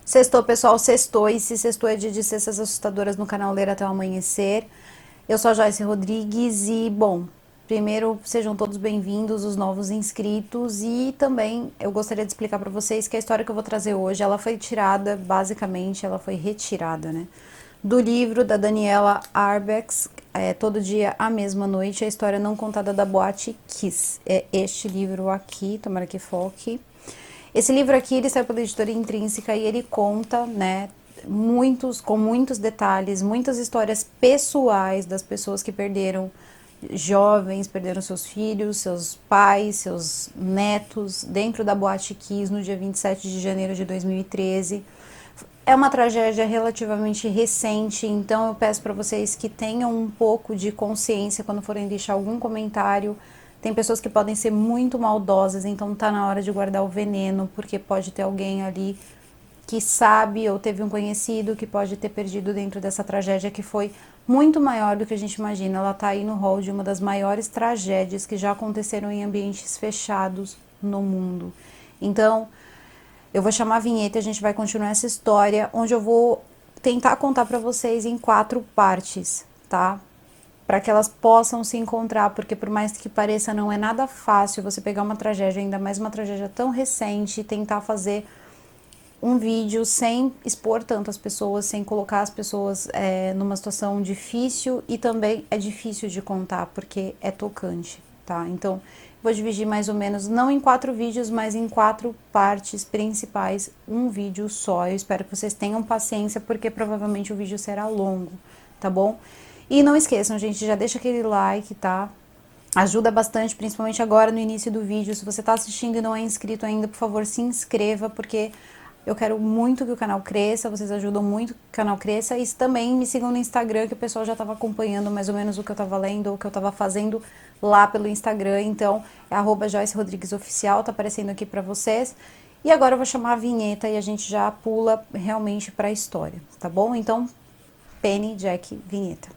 Sextou, pessoal, sextou. E se sextou é dia de cestas assustadoras no canal Ler Até o Amanhecer. Eu sou a Joyce Rodrigues e, bom, primeiro sejam todos bem-vindos, os novos inscritos. E também eu gostaria de explicar para vocês que a história que eu vou trazer hoje, ela foi tirada, basicamente, ela foi retirada, né? Do livro da Daniela Arbex, Todo Dia a Mesma Noite, a história não contada da Boate Kiss. É este livro aqui, tomara que foque. Esse livro aqui, ele saiu pela editora Intrínseca e ele conta, né, com muitos detalhes, muitas histórias pessoais das pessoas que perderam jovens, perderam seus filhos, seus pais, seus netos, dentro da Boate Kiss no dia 27 de janeiro de 2013. É uma tragédia relativamente recente, então eu peço para vocês que tenham um pouco de consciência quando forem deixar algum comentário. Tem pessoas que podem ser muito maldosas, então tá na hora de guardar o veneno, porque pode ter alguém ali que sabe ou teve um conhecido que pode ter perdido dentro dessa tragédia que foi muito maior do que a gente imagina. Ela tá aí no rol de uma das maiores tragédias que já aconteceram em ambientes fechados no mundo. Então, eu vou chamar a vinheta e a gente vai continuar essa história, onde eu vou tentar contar para vocês em 4 partes, tá? Para que elas possam se encontrar, porque por mais que pareça, não é nada fácil você pegar uma tragédia, ainda mais uma tragédia tão recente, e tentar fazer um vídeo sem expor tanto as pessoas, sem colocar as pessoas numa situação difícil, e também é difícil de contar, porque é tocante, tá? Então, vou dividir mais ou menos, não em 4 vídeos, mas em 4 partes principais, um vídeo só. Eu espero que vocês tenham paciência, porque provavelmente o vídeo será longo, tá bom? E não esqueçam, gente, já deixa aquele like, tá? Ajuda bastante, principalmente agora no início do vídeo. Se você tá assistindo e não é inscrito ainda, por favor, se inscreva, porque eu quero muito que o canal cresça, vocês ajudam muito que o canal cresça. E também me sigam no Instagram, que o pessoal já estava acompanhando mais ou menos o que eu estava lendo, ou o que eu estava fazendo lá pelo Instagram. Então, é @Joyce Rodrigues Oficial, tá aparecendo aqui para vocês. E agora eu vou chamar a vinheta e a gente já pula realmente para a história, tá bom? Então, Penny, Jack, vinheta.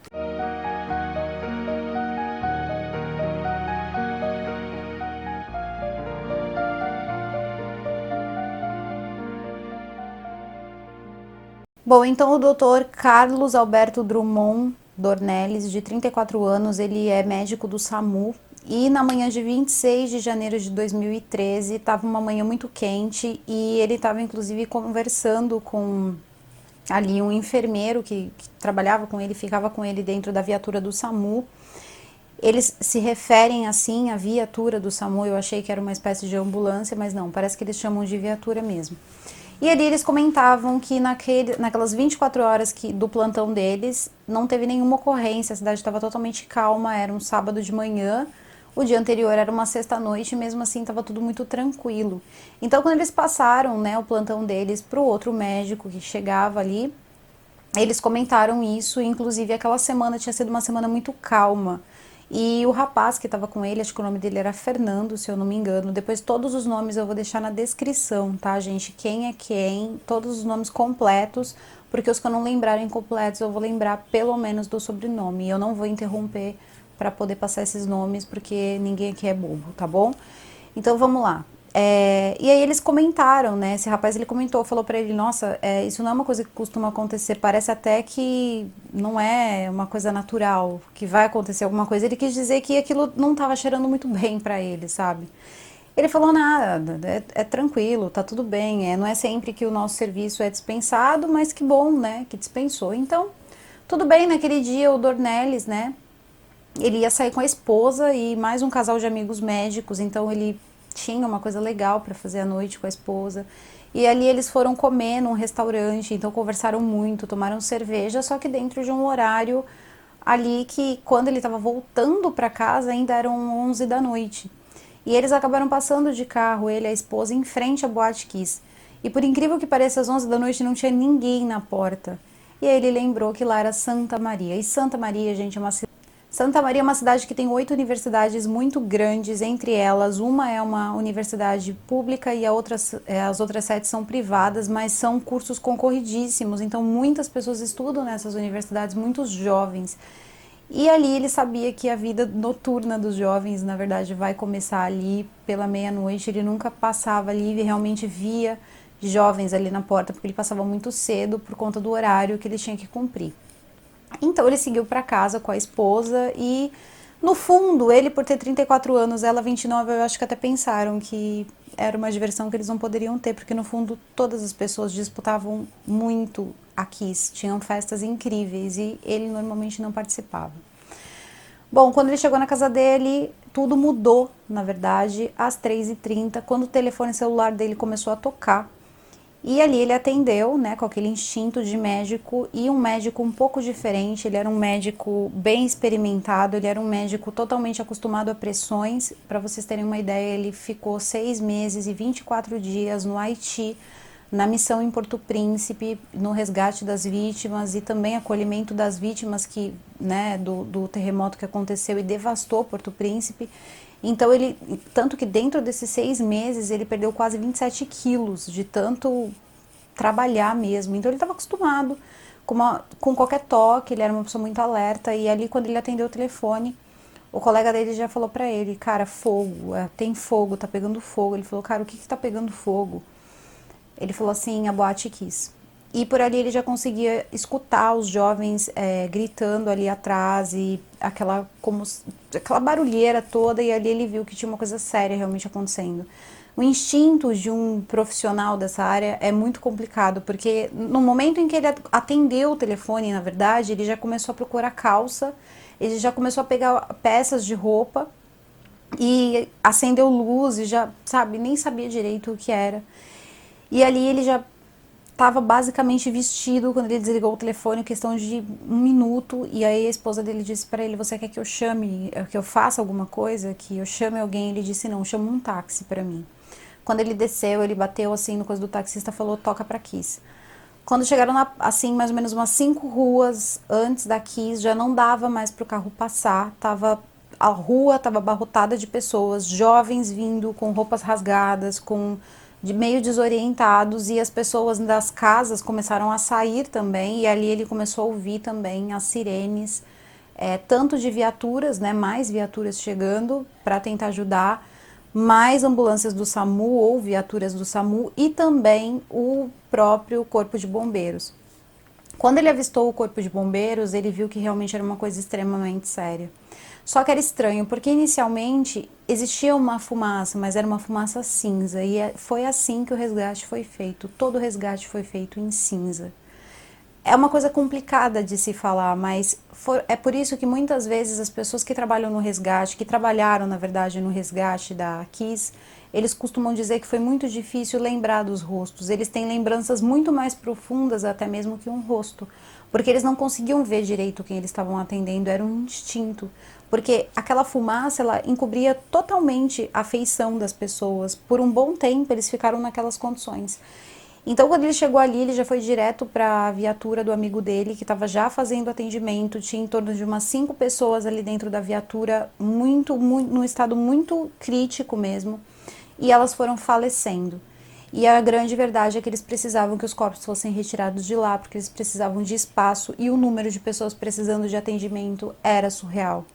Bom, então o Dr. Carlos Alberto Drummond Dornelles, de 34 anos, ele é médico do SAMU, e na manhã de 26 de janeiro de 2013, estava uma manhã muito quente, e ele estava inclusive conversando com ali um enfermeiro que trabalhava com ele, ficava com ele dentro da viatura do SAMU. Eles se referem assim à viatura do SAMU, eu achei que era uma espécie de ambulância, mas não, parece que eles chamam de viatura mesmo. E ali eles comentavam que naquelas 24 horas do plantão deles, não teve nenhuma ocorrência, a cidade estava totalmente calma, era um sábado de manhã, o dia anterior era uma sexta-noite, e mesmo assim estava tudo muito tranquilo. Então, quando eles passaram, né, o plantão deles para o outro médico que chegava ali, eles comentaram isso, e inclusive aquela semana tinha sido uma semana muito calma. E o rapaz que estava com ele, acho que o nome dele era Fernando, se eu não me engano. Depois todos os nomes eu vou deixar na descrição, tá, gente? Quem é quem, todos os nomes completos, porque os que eu não lembrarem completos eu vou lembrar pelo menos do sobrenome. E eu não vou interromper para poder passar esses nomes, porque ninguém aqui é bobo, tá bom? Então vamos lá. E aí eles comentaram, né? Esse rapaz, ele comentou, falou pra ele, nossa, isso não é uma coisa que costuma acontecer, parece até que não é uma coisa natural, que vai acontecer alguma coisa. Ele quis dizer que aquilo não tava cheirando muito bem pra ele, sabe? Ele falou, nada, é tranquilo, tá tudo bem, não é sempre que o nosso serviço é dispensado, mas que bom, né, que dispensou. Então, tudo bem, naquele dia o Dornelles, né, ele ia sair com a esposa e mais um casal de amigos médicos, então ele tinha uma coisa legal para fazer à noite com a esposa. E ali eles foram comer num restaurante, então conversaram muito, tomaram cerveja, só que dentro de um horário ali que quando ele estava voltando para casa ainda eram 11 da noite. E eles acabaram passando de carro, ele e a esposa, em frente à Boate Kiss. E por incrível que pareça, às 11 da noite não tinha ninguém na porta. E aí ele lembrou que lá era Santa Maria. E Santa Maria, gente, é uma cidade. Santa Maria é uma cidade que tem 8 universidades muito grandes, entre elas uma é uma universidade pública e as outras 7 são privadas, mas são cursos concorridíssimos, então muitas pessoas estudam nessas universidades, muitos jovens. E ali ele sabia que a vida noturna dos jovens, na verdade, vai começar ali pela meia-noite. Ele nunca passava ali e realmente via de jovens ali na porta, porque ele passava muito cedo por conta do horário que ele tinha que cumprir. Então ele seguiu para casa com a esposa e, no fundo, ele por ter 34 anos, ela 29, eu acho que até pensaram que era uma diversão que eles não poderiam ter, porque no fundo todas as pessoas disputavam muito a Kiss, tinham festas incríveis e ele normalmente não participava. Bom, quando ele chegou na casa dele, tudo mudou, na verdade, às 3h30, quando o telefone celular dele começou a tocar. E ali ele atendeu, né, com aquele instinto de médico, e um médico um pouco diferente. Ele era um médico bem experimentado, ele era um médico totalmente acostumado a pressões. Para vocês terem uma ideia, ele ficou 6 meses e 24 dias no Haiti, na missão em Porto Príncipe, no resgate das vítimas e também acolhimento das vítimas né, do terremoto que aconteceu e devastou Porto Príncipe. Então ele, tanto que dentro desses 6 meses ele perdeu quase 27 quilos de tanto trabalhar mesmo. Então ele estava acostumado com qualquer toque, ele era uma pessoa muito alerta. E ali quando ele atendeu o telefone, o colega dele já falou pra ele: cara, fogo, tem fogo, tá pegando fogo. Ele falou: cara, o que tá pegando fogo? Ele falou assim: a boate Kiss. E por ali ele já conseguia escutar os jovens gritando ali atrás e aquela barulheira toda, e ali ele viu que tinha uma coisa séria realmente acontecendo. O instinto de um profissional dessa área é muito complicado, porque no momento em que ele atendeu o telefone, na verdade, ele já começou a procurar calça, ele já começou a pegar peças de roupa e acendeu luz e já, sabe, nem sabia direito o que era. E ali ele já estava basicamente vestido quando ele desligou o telefone, questão de 1 minuto. E aí a esposa dele disse para ele: você quer que eu chame, que eu faça alguma coisa, que eu chame alguém? Ele disse: não, chama um táxi para mim. Quando ele desceu, ele bateu assim no coisa do taxista, falou: toca pra Kiss. Quando chegaram assim, mais ou menos umas 5 ruas antes da Kiss, já não dava mais pro carro passar, a rua estava abarrotada de pessoas, jovens vindo com roupas rasgadas, meio desorientados, e as pessoas das casas começaram a sair também, e ali ele começou a ouvir também as sirenes, tanto de viaturas, né, mais viaturas chegando para tentar ajudar, mais ambulâncias do SAMU ou viaturas do SAMU e também o próprio Corpo de Bombeiros. Quando ele avistou o Corpo de Bombeiros, ele viu que realmente era uma coisa extremamente séria. Só que era estranho, porque inicialmente existia uma fumaça, mas era uma fumaça cinza, e foi assim que o resgate foi feito. Todo o resgate foi feito em cinza. É uma coisa complicada de se falar, mas é por isso que muitas vezes as pessoas que trabalham no resgate, que trabalharam na verdade no resgate da Kiss, eles costumam dizer que foi muito difícil lembrar dos rostos. Eles têm lembranças muito mais profundas até mesmo que um rosto, porque eles não conseguiam ver direito quem eles estavam atendendo, era um instinto. Porque aquela fumaça, ela encobria totalmente a feição das pessoas. Por um bom tempo eles ficaram naquelas condições. Então, quando ele chegou ali, ele já foi direto para a viatura do amigo dele, que estava já fazendo atendimento. Tinha em torno de umas 5 pessoas ali dentro da viatura, num estado muito crítico mesmo. E elas foram falecendo. E a grande verdade é que eles precisavam que os corpos fossem retirados de lá, porque eles precisavam de espaço, e o número de pessoas precisando de atendimento era surreal.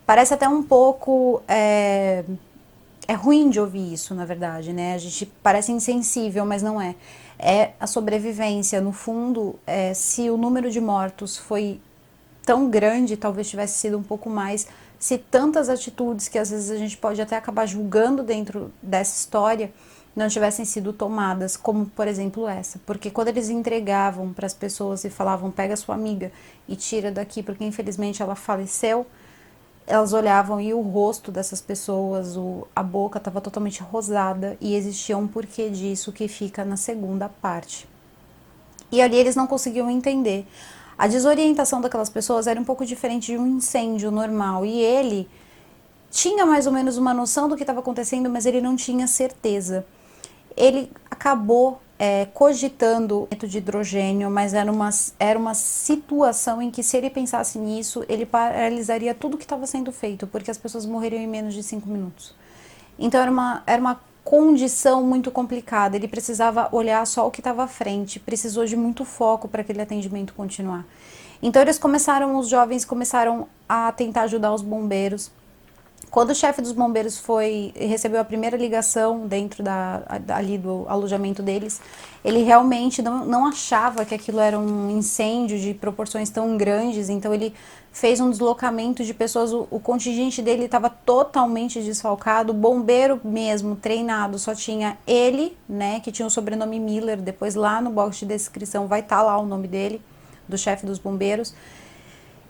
Parece até um pouco... É ruim de ouvir isso, na verdade, né? A gente parece insensível, mas não é. É a sobrevivência. No fundo, se o número de mortos foi tão grande, talvez tivesse sido um pouco mais, se tantas atitudes que às vezes a gente pode até acabar julgando dentro dessa história não tivessem sido tomadas, como por exemplo essa. Porque quando eles entregavam para as pessoas e falavam: pega sua amiga e tira daqui, porque infelizmente ela faleceu, elas olhavam e o rosto dessas pessoas, a boca estava totalmente rosada, e existia um porquê disso que fica na segunda parte. E ali eles não conseguiam entender. A desorientação daquelas pessoas era um pouco diferente de um incêndio normal, e ele tinha mais ou menos uma noção do que estava acontecendo, mas ele não tinha certeza. Ele acabou cogitando de hidrogênio, mas era uma situação em que, se ele pensasse nisso, ele paralisaria tudo que estava sendo feito, porque as pessoas morreriam em menos de 5 minutos. Então era uma condição muito complicada. Ele precisava olhar só o que estava à frente, precisou de muito foco para aquele atendimento continuar. Então os jovens começaram a tentar ajudar os bombeiros. Quando o chefe dos bombeiros recebeu a primeira ligação dentro ali do alojamento deles, ele realmente não achava que aquilo era um incêndio de proporções tão grandes, então ele fez um deslocamento de pessoas, o contingente dele estava totalmente desfalcado, o bombeiro mesmo, treinado, só tinha ele, né, que tinha o sobrenome Miller, depois lá no box de descrição vai estar lá o nome dele, do chefe dos bombeiros.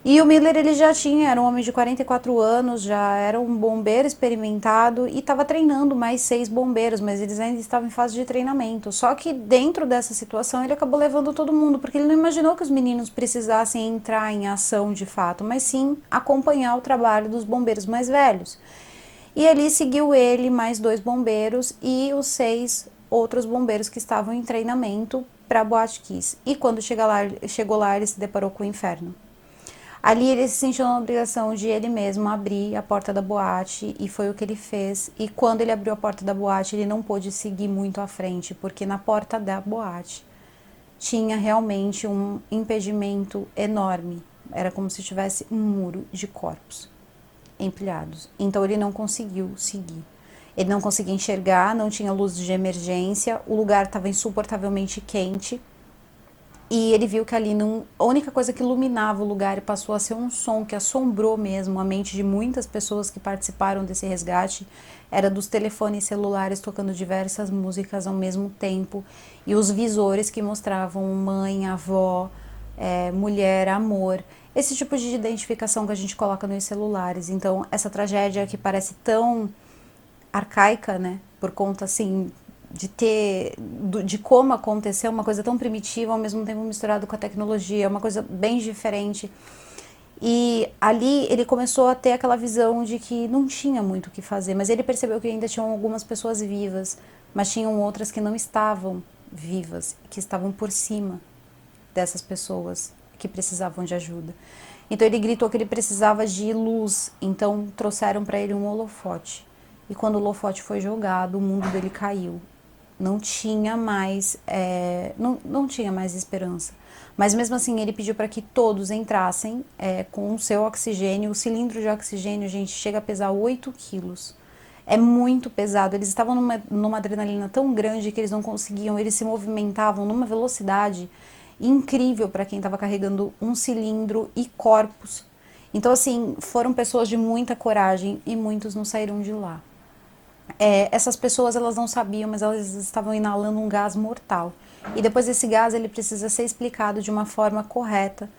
E o Miller, ele já era um homem de 44 anos, já era um bombeiro experimentado e estava treinando mais 6 bombeiros, mas eles ainda estavam em fase de treinamento. Só que dentro dessa situação ele acabou levando todo mundo, porque ele não imaginou que os meninos precisassem entrar em ação de fato, mas sim acompanhar o trabalho dos bombeiros mais velhos. E ali seguiu ele, mais 2 bombeiros e os 6 outros bombeiros que estavam em treinamento para Boate Kiss. E quando chegou lá, ele se deparou com o inferno. Ali ele se sentiu na obrigação de ele mesmo abrir a porta da boate e foi o que ele fez. E quando ele abriu a porta da boate, ele não pôde seguir muito à frente, porque na porta da boate tinha realmente um impedimento enorme. Era como se tivesse um muro de corpos empilhados. Então ele não conseguiu seguir. Ele não conseguia enxergar, não tinha luz de emergência, o lugar estava insuportavelmente quente. E ele viu que ali a única coisa que iluminava o lugar e passou a ser um som que assombrou mesmo a mente de muitas pessoas que participaram desse resgate, era dos telefones celulares tocando diversas músicas ao mesmo tempo e os visores que mostravam mãe, avó, mulher, amor, esse tipo de identificação que a gente coloca nos celulares. Então essa tragédia que parece tão arcaica, né, por conta assim de como aconteceu, uma coisa tão primitiva, ao mesmo tempo misturado com a tecnologia, uma coisa bem diferente. E ali ele começou a ter aquela visão de que não tinha muito o que fazer, mas ele percebeu que ainda tinham algumas pessoas vivas, mas tinham outras que não estavam vivas, que estavam por cima dessas pessoas que precisavam de ajuda. Então ele gritou que ele precisava de luz, então trouxeram para ele um holofote. E quando o holofote foi jogado, o mundo dele caiu. Não tinha mais, não tinha mais esperança. Mas mesmo assim ele pediu para que todos entrassem com o seu oxigênio. O cilindro de oxigênio, gente, chega a pesar 8 quilos. É muito pesado. Eles estavam numa adrenalina tão grande que eles não conseguiam, eles se movimentavam numa velocidade incrível para quem estava carregando um cilindro e corpos. Então, assim, foram pessoas de muita coragem e muitos não saíram de lá. Essas pessoas, elas não sabiam, mas elas estavam inalando um gás mortal. E depois esse gás, ele precisa ser explicado de uma forma correta.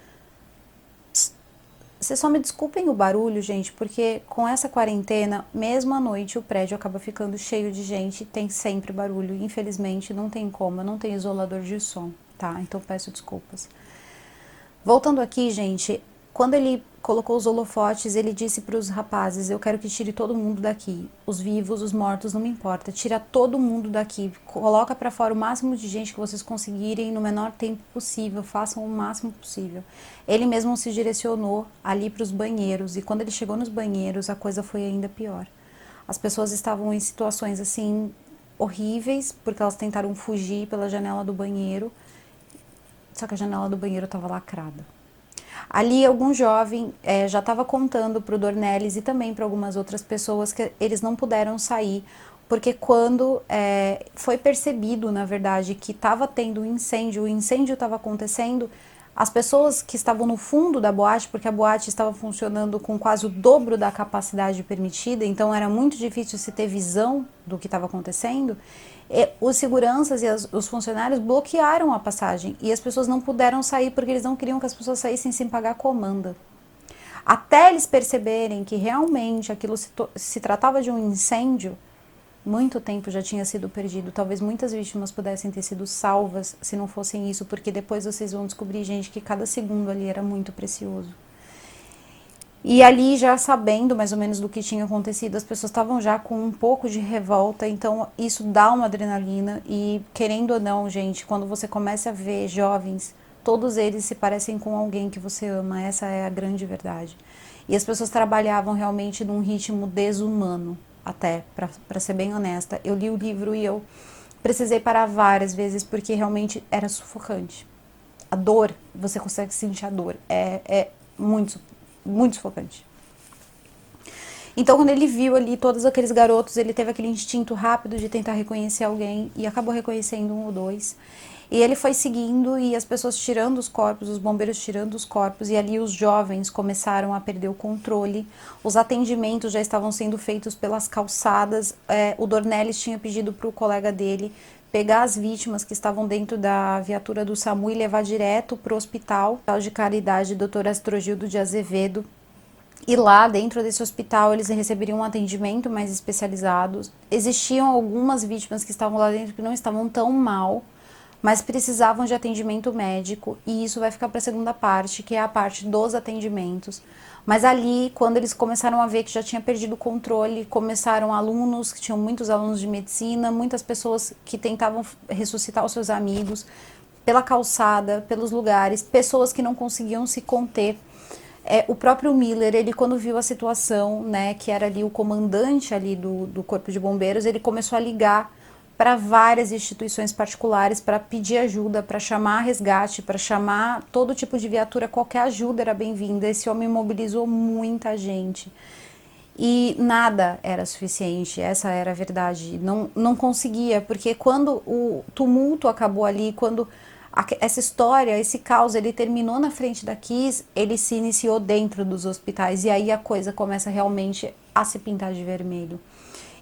Vocês só me desculpem o barulho, gente, porque com essa quarentena, mesmo à noite, o prédio acaba ficando cheio de gente, tem sempre barulho. Infelizmente, não tem como, eu não tenho isolador de som, tá? Então peço desculpas. Voltando aqui, gente, quando ele colocou os holofotes, ele disse para os rapazes: eu quero que tire todo mundo daqui, os vivos, os mortos, não me importa, tira todo mundo daqui, coloca para fora o máximo de gente que vocês conseguirem no menor tempo possível, façam o máximo possível. Ele mesmo se direcionou ali para os banheiros e quando ele chegou nos banheiros, a coisa foi ainda pior. As pessoas estavam em situações assim horríveis, porque elas tentaram fugir pela janela do banheiro, só que a janela do banheiro estava lacrada. Ali algum jovem já estava contando para o Dornelles e também para algumas outras pessoas que eles não puderam sair, porque quando foi percebido, na verdade, que estava tendo um incêndio, o incêndio estava acontecendo, as pessoas que estavam no fundo da boate, porque a boate estava funcionando com quase o dobro da capacidade permitida, então era muito difícil se ter visão do que estava acontecendo, os seguranças e os funcionários bloquearam a passagem e as pessoas não puderam sair porque eles não queriam que as pessoas saíssem sem pagar a comanda. Até eles perceberem que realmente aquilo se tratava de um incêndio, muito tempo já tinha sido perdido. Talvez muitas vítimas pudessem ter sido salvas se não fossem isso, porque depois vocês vão descobrir, gente, que cada segundo ali era muito precioso. E ali, já sabendo mais ou menos do que tinha acontecido, as pessoas estavam já com um pouco de revolta, então isso dá uma adrenalina e, querendo ou não, gente, quando você começa a ver jovens, todos eles se parecem com alguém que você ama, essa é a grande verdade. E as pessoas trabalhavam realmente num ritmo desumano, até, para ser bem honesta. Eu li o livro e eu precisei parar várias vezes porque realmente era sufocante. A dor, você consegue sentir a dor, é muito sufocante. Então, quando ele viu ali todos aqueles garotos, ele teve aquele instinto rápido de tentar reconhecer alguém e acabou reconhecendo um ou dois. E ele foi seguindo e as pessoas tirando os corpos, os bombeiros tirando os corpos, e ali os jovens começaram a perder o controle. Os atendimentos já estavam sendo feitos pelas calçadas. O Dornelles tinha pedido para o colega dele pegar as vítimas que estavam dentro da viatura do SAMU e levar direto para o hospital de caridade Dr. Astrogildo de Azevedo. E lá dentro desse hospital eles receberiam um atendimento mais especializado. Existiam algumas vítimas que estavam lá dentro que não estavam tão mal, mas precisavam de atendimento médico, e isso vai ficar para a segunda parte, que é a parte dos atendimentos. Mas ali, quando eles começaram a ver que já tinha perdido o controle, começaram alunos, que tinham muitos alunos de medicina, muitas pessoas que tentavam ressuscitar os seus amigos, pela calçada, pelos lugares, pessoas que não conseguiam se conter. O próprio Miller, ele quando viu a situação, né, que era ali o comandante ali do Corpo de Bombeiros, ele começou a ligar para várias instituições particulares para pedir ajuda, para chamar resgate, para chamar todo tipo de viatura, qualquer ajuda era bem-vinda. Esse homem mobilizou muita gente. E nada era suficiente, essa era a verdade. Não conseguia, porque quando o tumulto acabou ali, quando essa história, esse caos, ele terminou na frente da Kiss, ele se iniciou dentro dos hospitais. E aí a coisa começa realmente a se pintar de vermelho.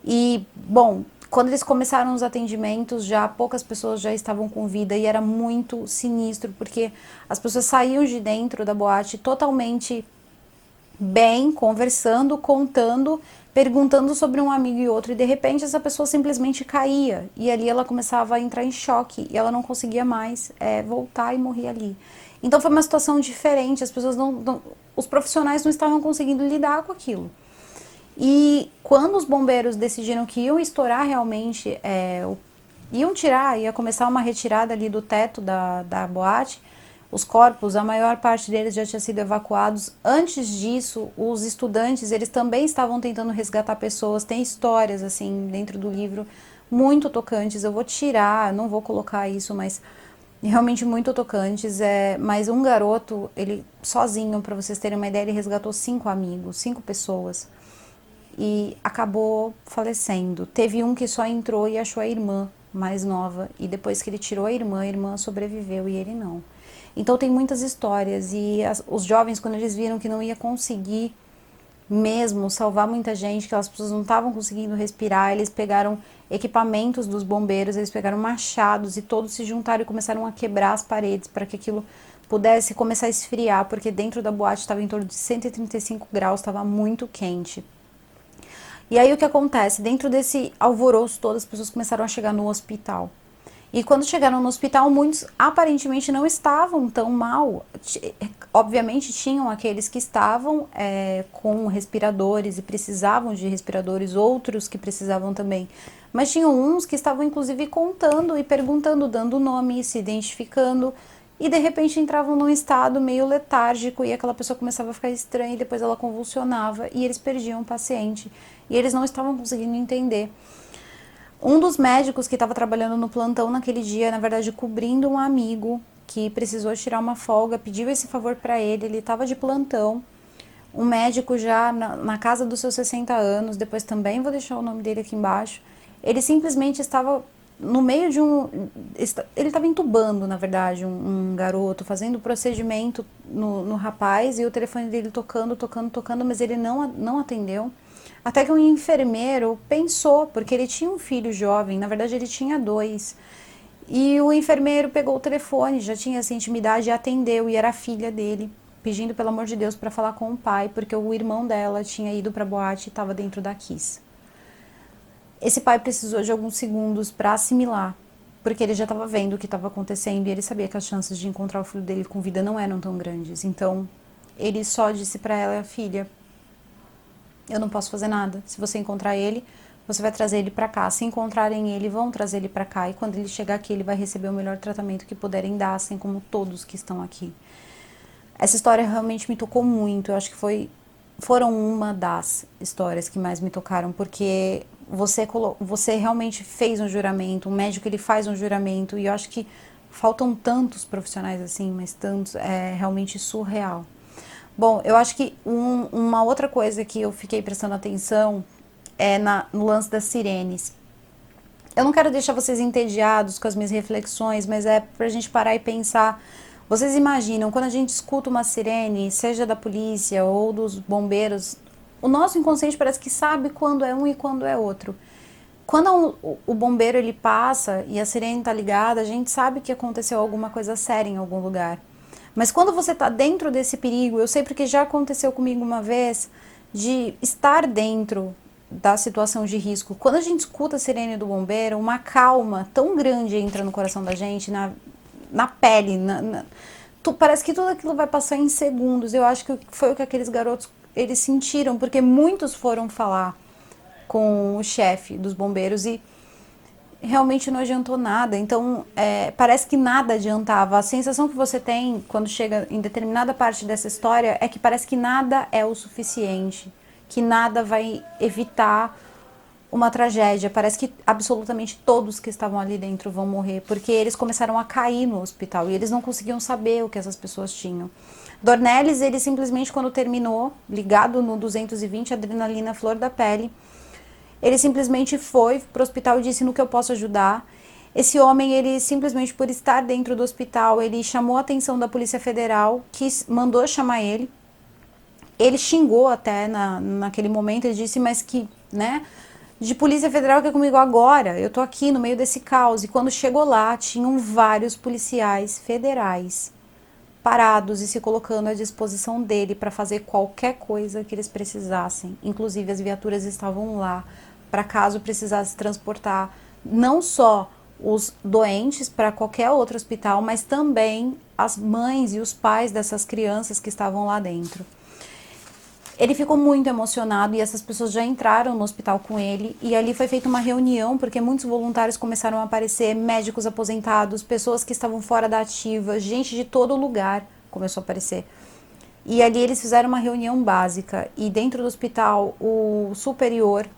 E, bom, quando eles começaram os atendimentos, já poucas pessoas já estavam com vida e era muito sinistro, porque as pessoas saíam de dentro da boate totalmente bem, conversando, contando, perguntando sobre um amigo e outro, e de repente essa pessoa simplesmente caía, e ali ela começava a entrar em choque, e ela não conseguia mais voltar e morrer ali. Então foi uma situação diferente, as pessoas os profissionais não estavam conseguindo lidar com aquilo. E quando os bombeiros decidiram que iam estourar realmente, iam tirar, ia começar uma retirada ali do teto da boate, os corpos, a maior parte deles já tinha sido evacuados. Antes disso, os estudantes, eles também estavam tentando resgatar pessoas. Tem histórias, assim, dentro do livro, muito tocantes. Eu vou tirar, não vou colocar isso, mas realmente muito tocantes. Mas um garoto, ele sozinho, para vocês terem uma ideia, ele resgatou 5 amigos, 5 pessoas. E acabou falecendo. Teve um que só entrou e achou a irmã mais nova. E depois que ele tirou a irmã sobreviveu e ele não. Então tem muitas histórias, e os jovens, quando eles viram que não ia conseguir mesmo salvar muita gente, que as pessoas não estavam conseguindo respirar, eles pegaram equipamentos dos bombeiros, eles pegaram machados e todos se juntaram e começaram a quebrar as paredes para que aquilo pudesse começar a esfriar, porque dentro da boate estava em torno de 135 graus, estava muito quente. E aí o que acontece? Dentro desse alvoroço todo, as pessoas começaram a chegar no hospital. E quando chegaram no hospital, muitos aparentemente não estavam tão mal. Obviamente tinham aqueles que estavam com respiradores e precisavam de respiradores, outros que precisavam também. Mas tinham uns que estavam inclusive contando e perguntando, dando nome, se identificando. E de repente entravam num estado meio letárgico e aquela pessoa começava a ficar estranha e depois ela convulsionava e eles perdiam o paciente. E eles não estavam conseguindo entender. Um dos médicos que estava trabalhando no plantão naquele dia, na verdade, cobrindo um amigo que precisou tirar uma folga, pediu esse favor para ele estava de plantão. Um médico já na casa dos seus 60 anos, depois também vou deixar o nome dele aqui embaixo, ele simplesmente estava no meio de ele estava entubando, na verdade, um garoto, fazendo procedimento no rapaz, e o telefone dele tocando, mas ele não atendeu. Até que um enfermeiro pensou, porque ele tinha um filho jovem, na verdade ele tinha 2. E o enfermeiro pegou o telefone, já tinha essa intimidade, e atendeu, e era a filha dele, pedindo pelo amor de Deus para falar com o pai, porque o irmão dela tinha ido para a boate e estava dentro da Kiss. Esse pai precisou de alguns segundos para assimilar, porque ele já estava vendo o que estava acontecendo e ele sabia que as chances de encontrar o filho dele com vida não eram tão grandes. Então, ele só disse para ela: filha, eu não posso fazer nada. Se você encontrar ele, você vai trazer ele para cá. Se encontrarem ele, vão trazer ele para cá. E quando ele chegar aqui, ele vai receber o melhor tratamento que puderem dar, assim como todos que estão aqui. Essa história realmente me tocou muito. Eu acho que foram uma das histórias que mais me tocaram, porque você realmente fez um juramento, um médico ele faz um juramento, e eu acho que faltam tantos profissionais assim, mas tantos, é realmente surreal. Bom, eu acho que uma outra coisa que eu fiquei prestando atenção é no lance das sirenes. Eu não quero deixar vocês entediados com as minhas reflexões, mas é pra gente parar e pensar. Vocês imaginam, quando a gente escuta uma sirene, seja da polícia ou dos bombeiros, o nosso inconsciente parece que sabe quando é um e quando é outro. Quando o bombeiro ele passa e a sirene tá ligada, a gente sabe que aconteceu alguma coisa séria em algum lugar. Mas quando você tá dentro desse perigo, eu sei porque já aconteceu comigo uma vez, de estar dentro da situação de risco. Quando a gente escuta a sirene do bombeiro, uma calma tão grande entra no coração da gente, na pele, parece que tudo aquilo vai passar em segundos. Eu acho que foi o que aqueles garotos eles sentiram, porque muitos foram falar com o chefe dos bombeiros e realmente não adiantou nada. Então, parece que nada adiantava. A sensação que você tem quando chega em determinada parte dessa história é que parece que nada é o suficiente, que nada vai evitar uma tragédia. Parece que absolutamente todos que estavam ali dentro vão morrer, porque eles começaram a cair no hospital e eles não conseguiam saber o que essas pessoas tinham. Dornelles, ele simplesmente, quando terminou, ligado no 220, adrenalina, flor da pele, ele simplesmente foi pro hospital e disse: no que eu posso ajudar. Esse homem, ele simplesmente por estar dentro do hospital, ele chamou a atenção da Polícia Federal, que mandou chamar ele. Ele xingou até naquele momento, ele disse, mas que, né, de Polícia Federal que é comigo agora, eu tô aqui no meio desse caos. E quando chegou lá, tinham vários policiais federais parados e se colocando à disposição dele para fazer qualquer coisa que eles precisassem. Inclusive as viaturas estavam lá para caso precisasse transportar não só os doentes para qualquer outro hospital, mas também as mães e os pais dessas crianças que estavam lá dentro. Ele ficou muito emocionado e essas pessoas já entraram no hospital com ele e ali foi feita uma reunião porque muitos voluntários começaram a aparecer, médicos aposentados, pessoas que estavam fora da ativa, gente de todo lugar começou a aparecer. E ali eles fizeram uma reunião básica e dentro do hospital o superior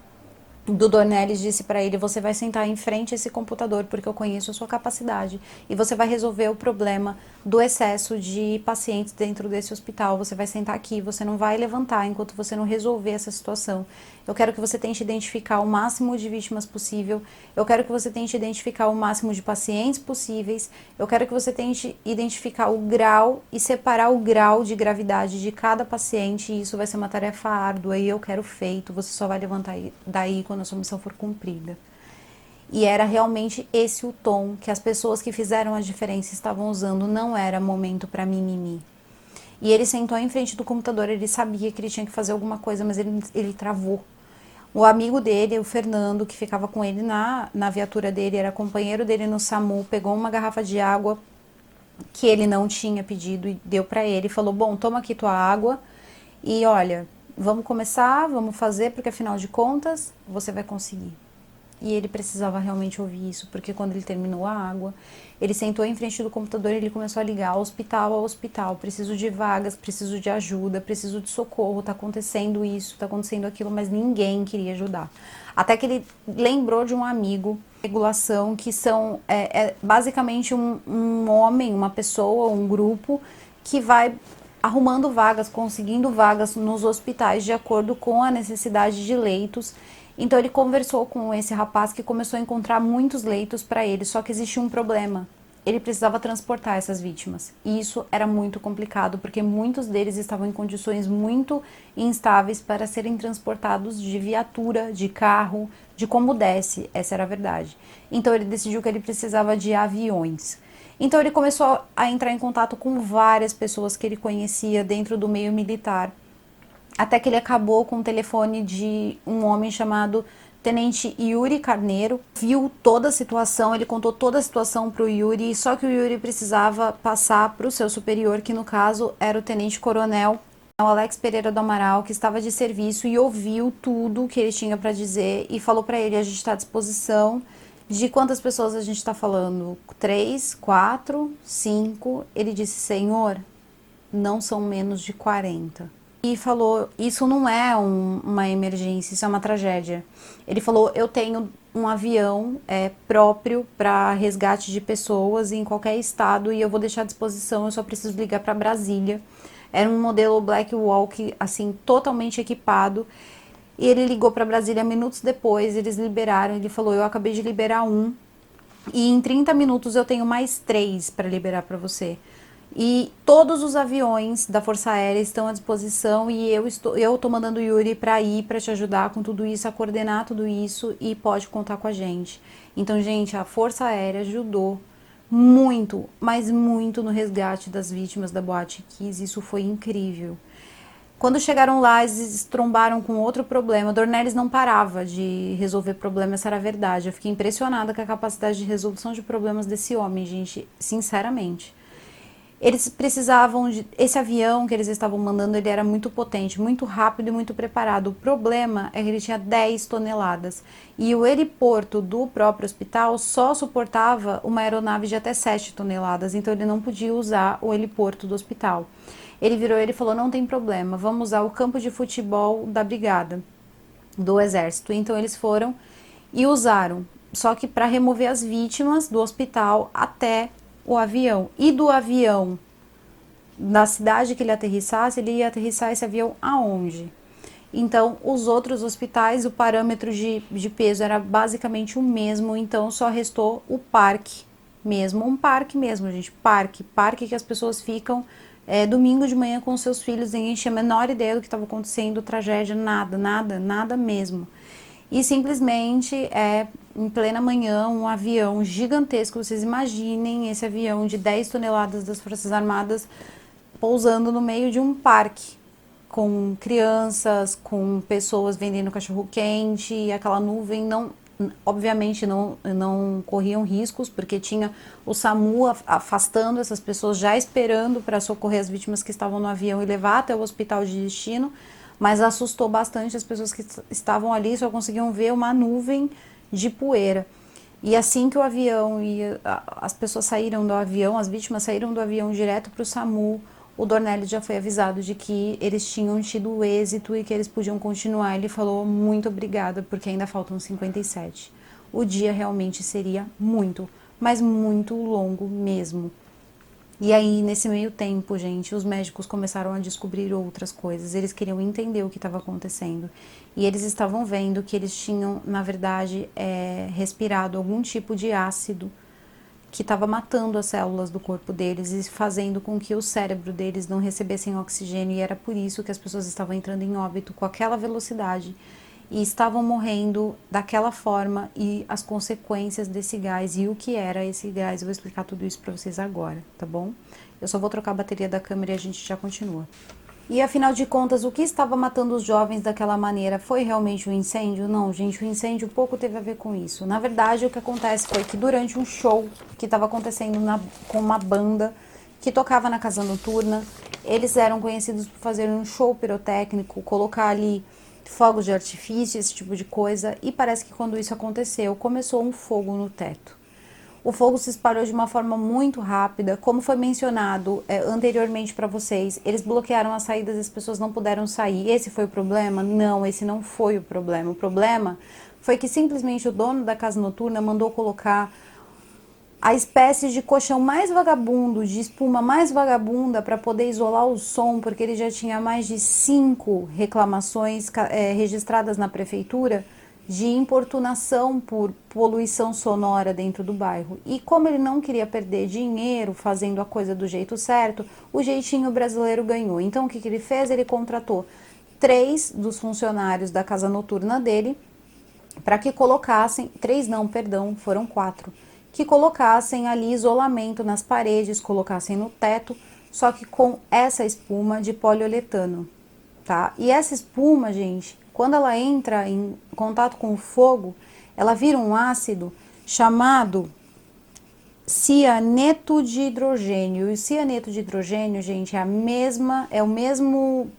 do Dornelles disse para ele: você vai sentar em frente a esse computador porque eu conheço a sua capacidade e você vai resolver o problema do excesso de pacientes dentro desse hospital. Você vai sentar aqui, você não vai levantar enquanto você não resolver essa situação. Eu quero que você tente identificar o máximo de vítimas possível, eu quero que você tente identificar o máximo de pacientes possíveis, eu quero que você tente identificar o grau e separar o grau de gravidade de cada paciente, e isso vai ser uma tarefa árdua e eu quero feito, você só vai levantar daí quando a sua missão for cumprida. E era realmente esse o tom que as pessoas que fizeram a diferença estavam usando, não era momento para mimimi. E ele sentou em frente do computador, ele sabia que ele tinha que fazer alguma coisa, mas ele travou. O amigo dele, o Fernando, que ficava com ele na viatura dele, era companheiro dele no SAMU, pegou uma garrafa de água que ele não tinha pedido e deu para ele, falou: bom, toma aqui tua água e olha, vamos começar, vamos fazer, porque afinal de contas, você vai conseguir. E ele precisava realmente ouvir isso, porque quando ele terminou a água, ele sentou em frente do computador e ele começou a ligar hospital a hospital. Preciso de vagas, preciso de ajuda, preciso de socorro, tá acontecendo isso, tá acontecendo aquilo, mas ninguém queria ajudar. Até que ele lembrou de um amigo, regulação, que são basicamente um homem, uma pessoa, um grupo, que vai arrumando vagas, conseguindo vagas nos hospitais de acordo com a necessidade de leitos. Então ele conversou com esse rapaz que começou a encontrar muitos leitos para ele, só que existia um problema. Ele precisava transportar essas vítimas. E isso era muito complicado, porque muitos deles estavam em condições muito instáveis para serem transportados de viatura, de carro, de como desse. Essa era a verdade. Então ele decidiu que ele precisava de aviões. Então ele começou a entrar em contato com várias pessoas que ele conhecia dentro do meio militar, até que ele acabou com o telefone de um homem chamado Tenente Yuri Carneiro. Viu toda a situação, ele contou toda a situação para o Yuri, só que o Yuri precisava passar para o seu superior, que no caso era o Tenente Coronel o Alex Pereira do Amaral, que estava de serviço e ouviu tudo que ele tinha para dizer e falou para ele: a gente está à disposição. De quantas pessoas a gente está falando? 3, 4, 5? Ele disse: senhor, não são menos de 40. E falou: isso não é uma emergência, isso é uma tragédia. Ele falou: eu tenho um avião próprio para resgate de pessoas em qualquer estado e eu vou deixar à disposição, eu só preciso ligar para Brasília. Era um modelo Black Hawk, assim, totalmente equipado. E ele ligou para Brasília minutos depois, eles liberaram, ele falou, eu acabei de liberar um, e em 30 minutos eu tenho mais 3 para liberar para você. E todos os aviões da Força Aérea estão à disposição e eu tô mandando o Yuri para ir para te ajudar com tudo isso, a coordenar tudo isso e pode contar com a gente. Então, gente, a Força Aérea ajudou muito, mas muito no resgate das vítimas da Boate Kiss. Isso foi incrível. Quando chegaram lá, eles trombaram com outro problema. O Dornelles não parava de resolver problemas, essa era a verdade. Eu fiquei impressionada com a capacidade de resolução de problemas desse homem, gente, sinceramente. Eles precisavam de... Esse avião que eles estavam mandando, ele era muito potente, muito rápido e muito preparado. O problema é que ele tinha 10 toneladas. E o heliporto do próprio hospital só suportava uma aeronave de até 7 toneladas. Então ele não podia usar o heliporto do hospital. Ele virou e falou, não tem problema, vamos usar o campo de futebol da brigada, do exército. Então eles foram e usaram, só que para remover as vítimas do hospital até o avião. E do avião, da cidade que ele aterrissasse, ele ia aterrissar esse avião aonde? Então, os outros hospitais, o parâmetro de peso era basicamente o mesmo, então só restou o parque mesmo, um parque mesmo, gente, parque que as pessoas ficam domingo de manhã com seus filhos, ninguém tinha a menor ideia do que estava acontecendo, tragédia, nada mesmo. E simplesmente em plena manhã, um avião gigantesco, vocês imaginem esse avião de 10 toneladas das Forças Armadas pousando no meio de um parque, com crianças, com pessoas vendendo cachorro-quente, e aquela nuvem obviamente não corriam riscos, porque tinha o SAMU afastando essas pessoas, já esperando para socorrer as vítimas que estavam no avião e levar até o hospital de destino, mas assustou bastante as pessoas que estavam ali, só conseguiam ver uma nuvem de poeira. E assim que o avião ia, as pessoas saíram do avião, as vítimas saíram do avião direto para o SAMU, o Dornelles já foi avisado de que eles tinham tido êxito e que eles podiam continuar. Ele falou muito obrigada, porque ainda faltam 57. O dia realmente seria muito, mas muito longo mesmo. E aí, nesse meio tempo, gente, os médicos começaram a descobrir outras coisas. Eles queriam entender o que estava acontecendo. E eles estavam vendo que eles tinham, na verdade, respirado algum tipo de ácido que estava matando as células do corpo deles e fazendo com que o cérebro deles não recebessem oxigênio, e era por isso que as pessoas estavam entrando em óbito com aquela velocidade e estavam morrendo daquela forma, e as consequências desse gás e o que era esse gás. Eu vou explicar tudo isso para vocês agora, tá bom? Eu só vou trocar a bateria da câmera e a gente já continua. E afinal de contas, o que estava matando os jovens daquela maneira foi realmente um incêndio? Não, gente, o incêndio pouco teve a ver com isso. Na verdade, o que acontece foi que durante um show que estava acontecendo com uma banda que tocava na casa noturna, eles eram conhecidos por fazer um show pirotécnico, colocar ali fogos de artifício, esse tipo de coisa, e parece que quando isso aconteceu, começou um fogo no teto. O fogo se espalhou de uma forma muito rápida, como foi mencionado anteriormente para vocês. Eles bloquearam as saídas e as pessoas não puderam sair. Esse foi o problema? Não, esse não foi o problema. O problema foi que simplesmente o dono da casa noturna mandou colocar a espécie de colchão mais vagabundo, de espuma mais vagabunda, para poder isolar o som, porque ele já tinha mais de 5 reclamações registradas na prefeitura de importunação por poluição sonora dentro do bairro. E como ele não queria perder dinheiro fazendo a coisa do jeito certo, o jeitinho brasileiro ganhou. Então o que ele fez? Ele contratou 3 dos funcionários da casa noturna dele para que colocassem, 3 não, perdão, foram 4, que colocassem ali isolamento nas paredes, colocassem no teto, só que com essa espuma de poliuretano, tá? E essa espuma, gente, quando ela entra em contato com o fogo, ela vira um ácido chamado cianeto de hidrogênio. E o cianeto de hidrogênio, gente, é o mesmo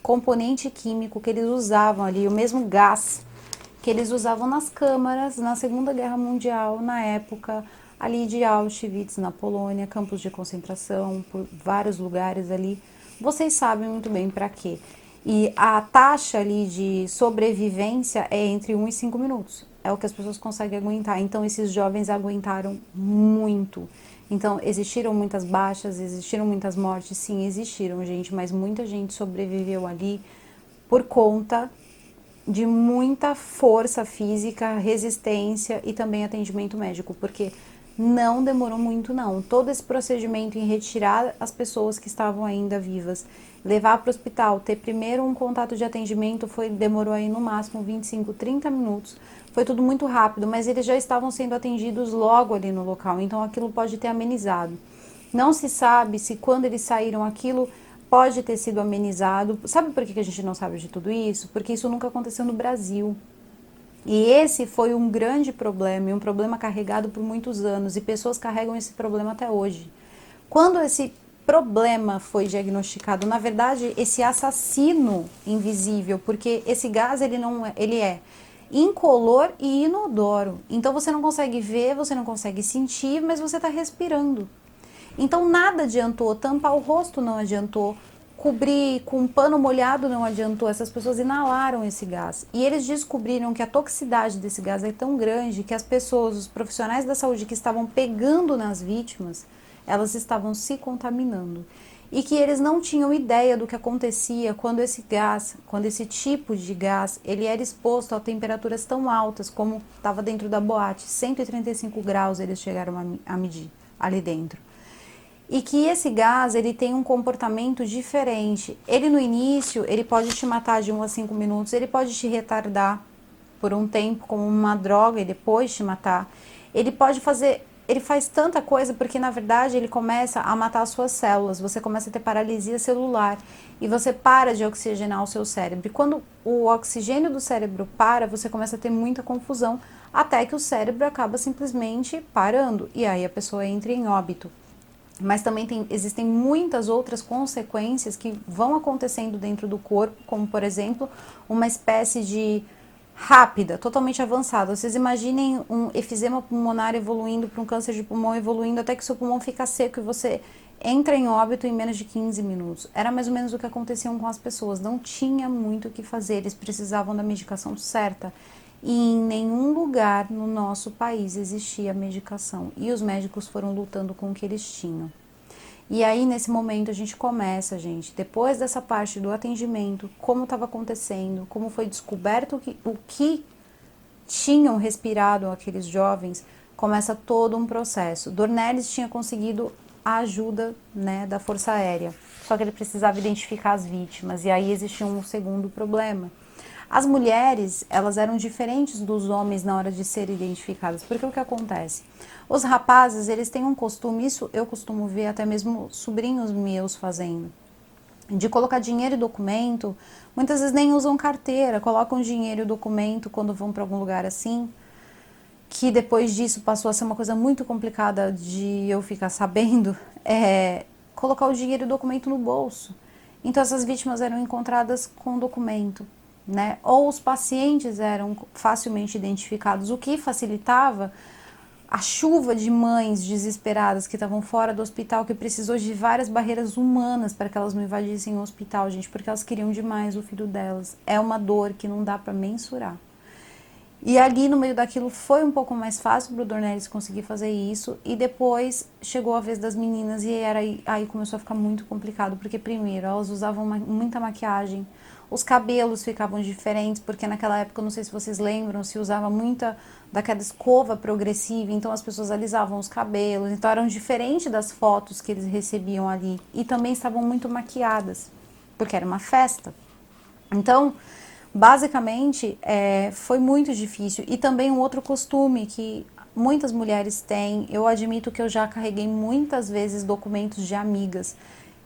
componente químico que eles usavam ali, o mesmo gás que eles usavam nas câmaras na Segunda Guerra Mundial, na época ali de Auschwitz, na Polônia, campos de concentração, por vários lugares ali. Vocês sabem muito bem para quê. E a taxa ali de sobrevivência é entre 1 e 5 minutos. É o que as pessoas conseguem aguentar. Então, esses jovens aguentaram muito. Então, existiram muitas baixas, existiram muitas mortes, sim, existiram, gente, mas muita gente sobreviveu ali por conta de muita força física, resistência e também atendimento médico, porque não demorou muito não. Todo esse procedimento em retirar as pessoas que estavam ainda vivas, levar para o hospital, ter primeiro um contato de atendimento, demorou aí no máximo 25, 30 minutos. Foi tudo muito rápido, mas eles já estavam sendo atendidos logo ali no local, então aquilo pode ter amenizado. Não se sabe se quando eles saíram aquilo pode ter sido amenizado. Sabe por que a gente não sabe de tudo isso? Porque isso nunca aconteceu no Brasil. E esse foi um grande problema, e um problema carregado por muitos anos, e pessoas carregam esse problema até hoje. Quando esse problema foi diagnosticado, na verdade, esse assassino invisível, porque esse gás ele é incolor e inodoro. Então você não consegue ver, você não consegue sentir, mas você está respirando. Então nada adiantou, tampar o rosto não adiantou, cobrir com um pano molhado não adiantou, essas pessoas inalaram esse gás. E eles descobriram que a toxicidade desse gás é tão grande que as pessoas, os profissionais da saúde que estavam pegando nas vítimas, elas estavam se contaminando. E que eles não tinham ideia do que acontecia quando esse gás, quando esse tipo de gás, ele era exposto a temperaturas tão altas como estava dentro da boate, 135 graus eles chegaram a medir ali dentro. E que esse gás, ele tem um comportamento diferente. Ele no início, ele pode te matar de 1 a 5 minutos, ele pode te retardar por um tempo como uma droga e depois te matar. Ele faz tanta coisa porque na verdade ele começa a matar as suas células, você começa a ter paralisia celular e você para de oxigenar o seu cérebro. E quando o oxigênio do cérebro para, você começa a ter muita confusão, até que o cérebro acaba simplesmente parando e aí a pessoa entra em óbito. Mas também existem muitas outras consequências que vão acontecendo dentro do corpo, como por exemplo, uma espécie de rápida, totalmente avançada. Vocês imaginem um efizema pulmonar evoluindo para um câncer de pulmão evoluindo até que seu pulmão fica seco e você entra em óbito em menos de 15 minutos. Era mais ou menos o que acontecia com as pessoas, não tinha muito o que fazer, eles precisavam da medicação certa. E em nenhum lugar no nosso país existia medicação. E os médicos foram lutando com o que eles tinham. E aí, nesse momento, a gente começa, gente, depois dessa parte do atendimento, como estava acontecendo, como foi descoberto o que tinham respirado aqueles jovens, começa todo um processo. Dornelles tinha conseguido a ajuda, né, da Força Aérea, só que ele precisava identificar as vítimas, e aí existia um segundo problema. As mulheres, elas eram diferentes dos homens na hora de serem identificadas, porque o que acontece? Os rapazes, eles têm um costume, isso eu costumo ver até mesmo sobrinhos meus fazendo, de colocar dinheiro e documento, muitas vezes nem usam carteira, colocam dinheiro e documento quando vão para algum lugar assim, que depois disso passou a ser uma coisa muito complicada de eu ficar sabendo, colocar o dinheiro e o documento no bolso. Então essas vítimas eram encontradas com documento, né? Ou os pacientes eram facilmente identificados, o que facilitava a chuva de mães desesperadas que estavam fora do hospital, que precisou de várias barreiras humanas para que elas não invadissem o hospital, gente, porque elas queriam demais o filho delas. É uma dor que não dá para mensurar. E ali no meio daquilo foi um pouco mais fácil para o Dornelles conseguir fazer isso, e depois chegou a vez das meninas e aí começou a ficar muito complicado, porque primeiro elas usavam muita maquiagem, os cabelos ficavam diferentes, porque naquela época, não sei se vocês lembram, se usava muita daquela escova progressiva, então as pessoas alisavam os cabelos, então eram diferentes das fotos que eles recebiam ali, e também estavam muito maquiadas, porque era uma festa. Então, basicamente, foi muito difícil. E também um outro costume que muitas mulheres têm, eu admito que eu já carreguei muitas vezes documentos de amigas,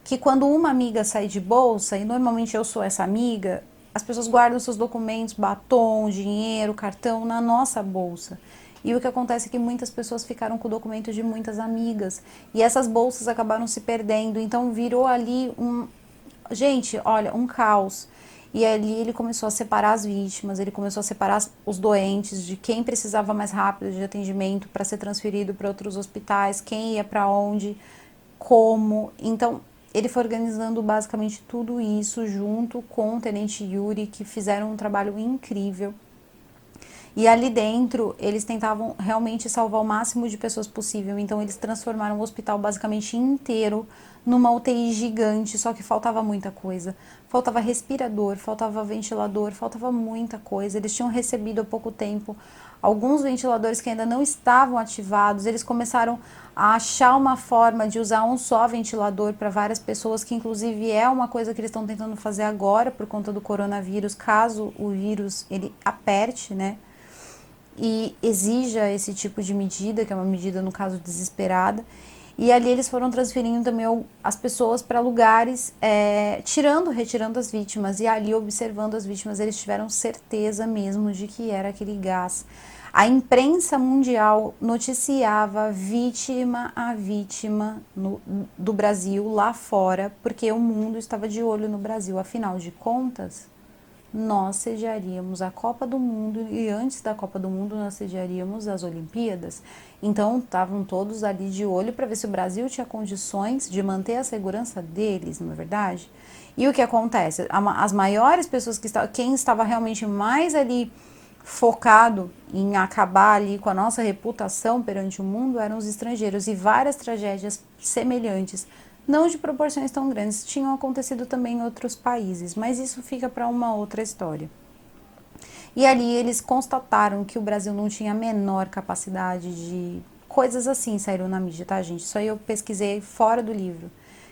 que quando uma amiga sai de bolsa, e normalmente eu sou essa amiga, as pessoas guardam seus documentos, batom, dinheiro, cartão na nossa bolsa. E o que acontece é que muitas pessoas ficaram com documentos de muitas amigas, e essas bolsas acabaram se perdendo, então virou ali gente, olha, um caos. E ali ele começou a separar as vítimas, ele começou a separar os doentes, de quem precisava mais rápido de atendimento para ser transferido para outros hospitais, quem ia para onde, como. Então, ele foi organizando basicamente tudo isso junto com o Tenente Yuri, que fizeram um trabalho incrível. E ali dentro, eles tentavam realmente salvar o máximo de pessoas possível. Então, eles transformaram o hospital basicamente inteiro numa UTI gigante, só que faltava muita coisa. Faltava respirador, faltava ventilador, faltava muita coisa. Eles tinham recebido há pouco tempo alguns ventiladores que ainda não estavam ativados. Eles começaram a achar uma forma de usar um só ventilador para várias pessoas, que inclusive é uma coisa que eles estão tentando fazer agora por conta do coronavírus, caso o vírus ele aperte, né? E exija esse tipo de medida, que é uma medida, no caso, desesperada. E ali eles foram transferindo também as pessoas para lugares, retirando as vítimas. E ali, observando as vítimas, eles tiveram certeza mesmo de que era aquele gás. A imprensa mundial noticiava vítima a vítima do Brasil lá fora, porque o mundo estava de olho no Brasil. Afinal de contas, nós sediaríamos a Copa do Mundo e antes da Copa do Mundo nós sediaríamos as Olimpíadas. Então estavam todos ali de olho para ver se o Brasil tinha condições de manter a segurança deles, não é verdade? E o que acontece? As maiores pessoas quem estava realmente mais ali focado em acabar ali com a nossa reputação perante o mundo eram os estrangeiros, e várias tragédias semelhantes, não de proporções tão grandes, tinham acontecido também em outros países, mas isso fica para uma outra história. E ali eles constataram que o Brasil não tinha a menor capacidade de... Coisas assim saíram na mídia, tá, gente? Isso aí eu pesquisei fora do livro.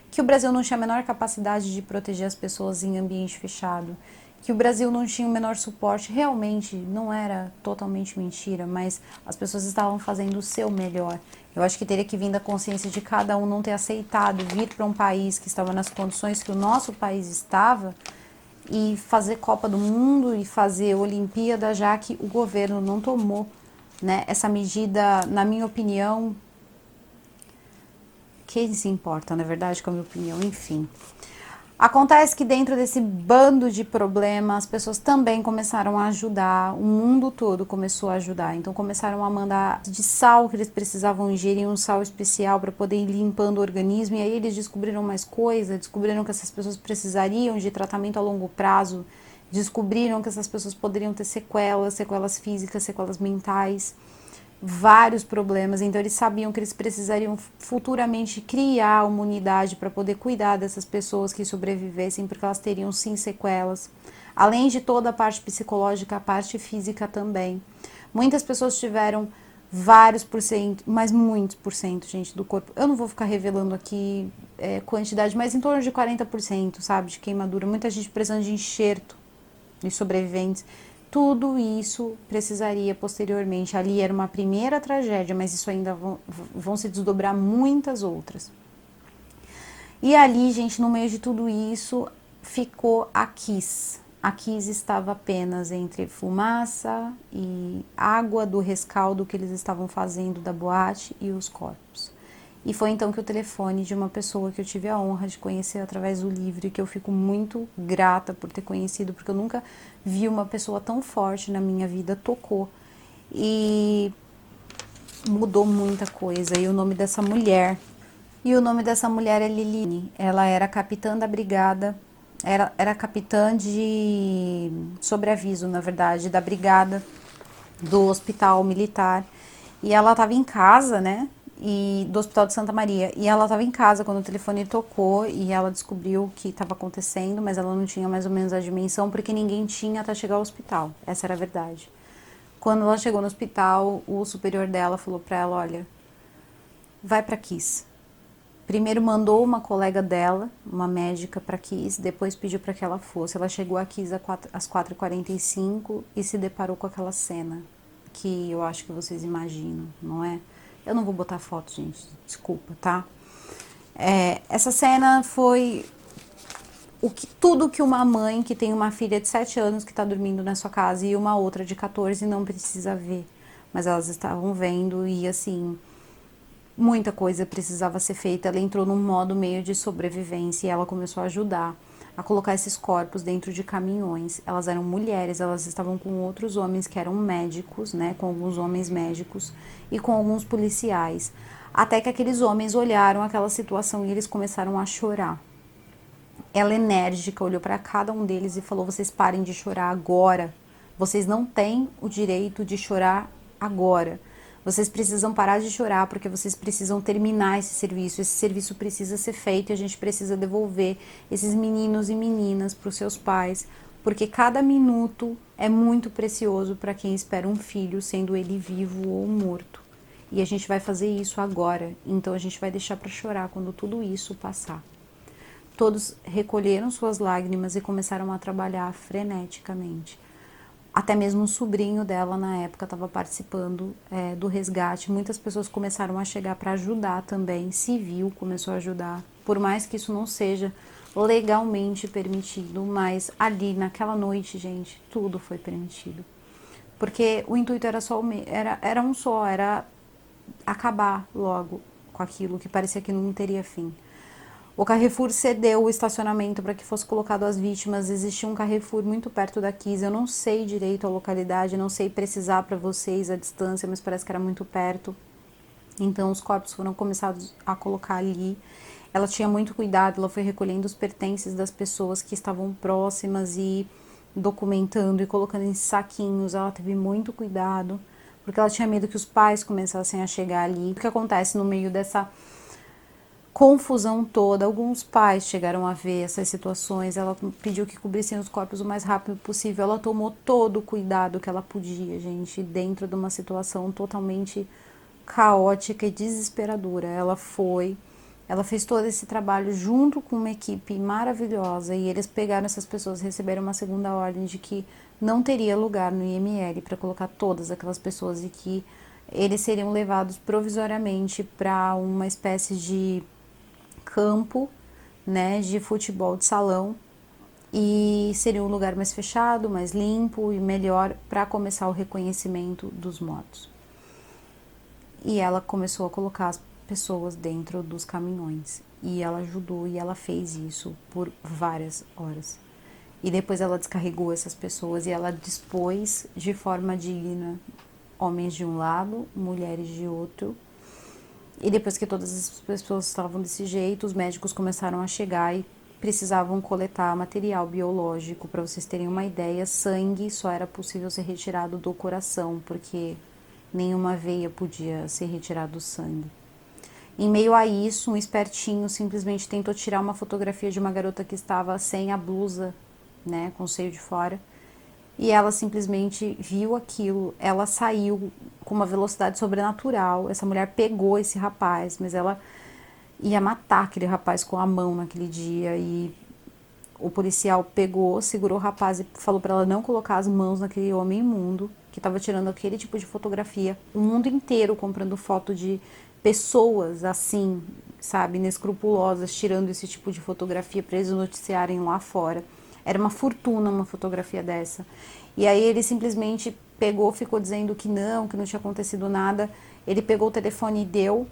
Que o Brasil não tinha a menor capacidade de proteger as pessoas em ambiente fechado, que o Brasil não tinha o menor suporte. Realmente não era totalmente mentira, mas as pessoas estavam fazendo o seu melhor. Eu acho que teria que vir da consciência de cada um não ter aceitado vir para um país que estava nas condições que o nosso país estava e fazer Copa do Mundo e fazer Olimpíada, já que o governo não tomou, né, essa medida, na minha opinião. Quem se importa, na verdade, com a minha opinião, enfim. Acontece que dentro desse bando de problemas, as pessoas também começaram a ajudar, o mundo todo começou a ajudar. Então começaram a mandar de sal que eles precisavam ingerir, um sal especial para poder ir limpando o organismo. E aí eles descobriram mais coisas, descobriram que essas pessoas precisariam de tratamento a longo prazo, descobriram que essas pessoas poderiam ter sequelas físicas, sequelas mentais, vários problemas. Então eles sabiam que eles precisariam futuramente criar uma unidade para poder cuidar dessas pessoas que sobrevivessem, porque elas teriam sim sequelas, além de toda a parte psicológica, a parte física também. Muitas pessoas tiveram vários por cento, mas muitos por cento, gente, do corpo. Eu não vou ficar revelando aqui quantidade, mas em torno de 40%, sabe, de queimadura. Muita gente precisando de enxerto, de sobreviventes. Tudo isso precisaria posteriormente. Ali era uma primeira tragédia, mas isso ainda vão se desdobrar muitas outras. E ali, gente, no meio de tudo isso, ficou a Kiss. A Kiss estava apenas entre fumaça e água do rescaldo que eles estavam fazendo da boate e os corpos. E foi então que o telefone de uma pessoa que eu tive a honra de conhecer através do livro, e que eu fico muito grata por ter conhecido, porque eu nunca vi uma pessoa tão forte na minha vida, tocou e mudou muita coisa. E o nome dessa mulher é Liline. Ela era capitã da brigada, era capitã de sobreaviso, na verdade, da brigada do hospital militar. E ela estava em casa, né? E do Hospital de Santa Maria, e ela estava em casa quando o telefone tocou, e ela descobriu o que estava acontecendo, mas ela não tinha mais ou menos a dimensão, porque ninguém tinha até chegar ao hospital. Essa era a verdade. Quando ela chegou no hospital, o superior dela falou para ela: olha, vai para Kiss. Primeiro mandou uma colega dela, uma médica, para Kiss, depois pediu para que ela fosse. Ela chegou a Kiss às 4h45 e se deparou com aquela cena que eu acho que vocês imaginam, não é? Eu não vou botar foto, gente, desculpa, tá? Essa cena foi tudo que uma mãe que tem uma filha de 7 anos que tá dormindo na sua casa e uma outra de 14 não precisa ver. Mas elas estavam vendo e, assim, muita coisa precisava ser feita. Ela entrou num modo meio de sobrevivência e ela começou a ajudar a colocar esses corpos dentro de caminhões. Elas eram mulheres, elas estavam com outros homens que eram médicos, né, com alguns homens médicos e com alguns policiais, até que aqueles homens olharam aquela situação e eles começaram a chorar. Ela, enérgica, olhou para cada um deles e falou: vocês parem de chorar agora, Vocês não têm o direito de chorar agora. Vocês precisam parar de chorar porque vocês precisam terminar esse serviço. Esse serviço precisa ser feito e a gente precisa devolver esses meninos e meninas para os seus pais, porque cada minuto é muito precioso para quem espera um filho, sendo ele vivo ou morto. E a gente vai fazer isso agora, então a gente vai deixar para chorar quando tudo isso passar. Todos recolheram suas lágrimas e começaram a trabalhar freneticamente. Até mesmo o sobrinho dela, na época, estava participando do resgate. Muitas pessoas começaram a chegar para ajudar também. Civil começou a ajudar. Por mais que isso não seja legalmente permitido, mas ali, naquela noite, gente, tudo foi permitido. Porque o intuito era só era um só, era acabar logo com aquilo que parecia que não teria fim. O Carrefour cedeu o estacionamento para que fosse colocado as vítimas. Existia um Carrefour muito perto da Kiss. Eu não sei direito a localidade, não sei precisar para vocês a distância, mas parece que era muito perto. Então os corpos foram começados a colocar ali. Ela tinha muito cuidado, ela foi recolhendo os pertences das pessoas que estavam próximas e documentando e colocando em saquinhos. Ela teve muito cuidado, porque ela tinha medo que os pais começassem a chegar ali. O que acontece no meio dessa confusão toda, alguns pais chegaram a ver essas situações, ela pediu que cobrissem os corpos o mais rápido possível, ela tomou todo o cuidado que ela podia, gente, dentro de uma situação totalmente caótica e desesperadora. Ela fez todo esse trabalho junto com uma equipe maravilhosa e eles pegaram essas pessoas, receberam uma segunda ordem de que não teria lugar no IML para colocar todas aquelas pessoas e que eles seriam levados provisoriamente para uma espécie de campo, né, de futebol de salão, e seria um lugar mais fechado, mais limpo e melhor para começar o reconhecimento dos mortos. E ela começou a colocar as pessoas dentro dos caminhões e ela ajudou e ela fez isso por várias horas. E depois ela descarregou essas pessoas e ela dispôs de forma digna homens de um lado, mulheres de outro. E depois que todas as pessoas estavam desse jeito, os médicos começaram a chegar e precisavam coletar material biológico. Para vocês terem uma ideia, sangue só era possível ser retirado do coração, porque nenhuma veia podia ser retirado do sangue. Em meio a isso, um espertinho simplesmente tentou tirar uma fotografia de uma garota que estava sem a blusa, né, com o seio de fora. E ela simplesmente viu aquilo, ela saiu com uma velocidade sobrenatural. Essa mulher pegou esse rapaz, mas ela ia matar aquele rapaz com a mão naquele dia. E o policial pegou, segurou o rapaz e falou para ela não colocar as mãos naquele homem imundo que estava tirando aquele tipo de fotografia. O mundo inteiro comprando foto de pessoas assim, sabe, inescrupulosas, tirando esse tipo de fotografia para eles noticiarem lá fora. Era uma fortuna uma fotografia dessa. E aí ele simplesmente pegou, ficou dizendo que não tinha acontecido nada. Ele pegou o telefone e deu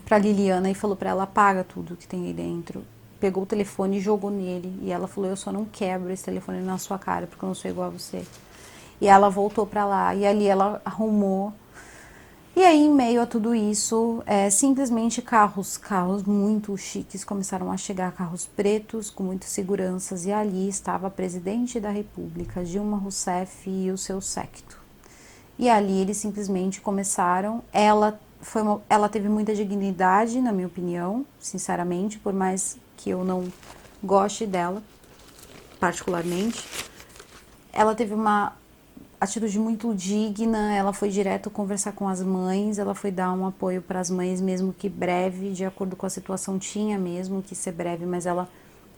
pra Liliana e falou pra ela, apaga tudo que tem aí dentro. Pegou o telefone e jogou nele. E ela falou, eu só não quebro esse telefone na sua cara, porque eu não sou igual a você. E ela voltou pra lá. E ali ela arrumou. E aí, em meio a tudo isso, simplesmente carros muito chiques começaram a chegar, carros pretos com muitas seguranças, e ali estava a presidente da República, Dilma Rousseff, e o seu séquito. E ali eles simplesmente começaram, ela teve muita dignidade, na minha opinião, sinceramente, por mais que eu não goste dela, particularmente. Ela teve uma atitude muito digna, ela foi direto conversar com as mães, ela foi dar um apoio para as mães, mesmo que breve, de acordo com a situação, tinha mesmo que ser breve, mas ela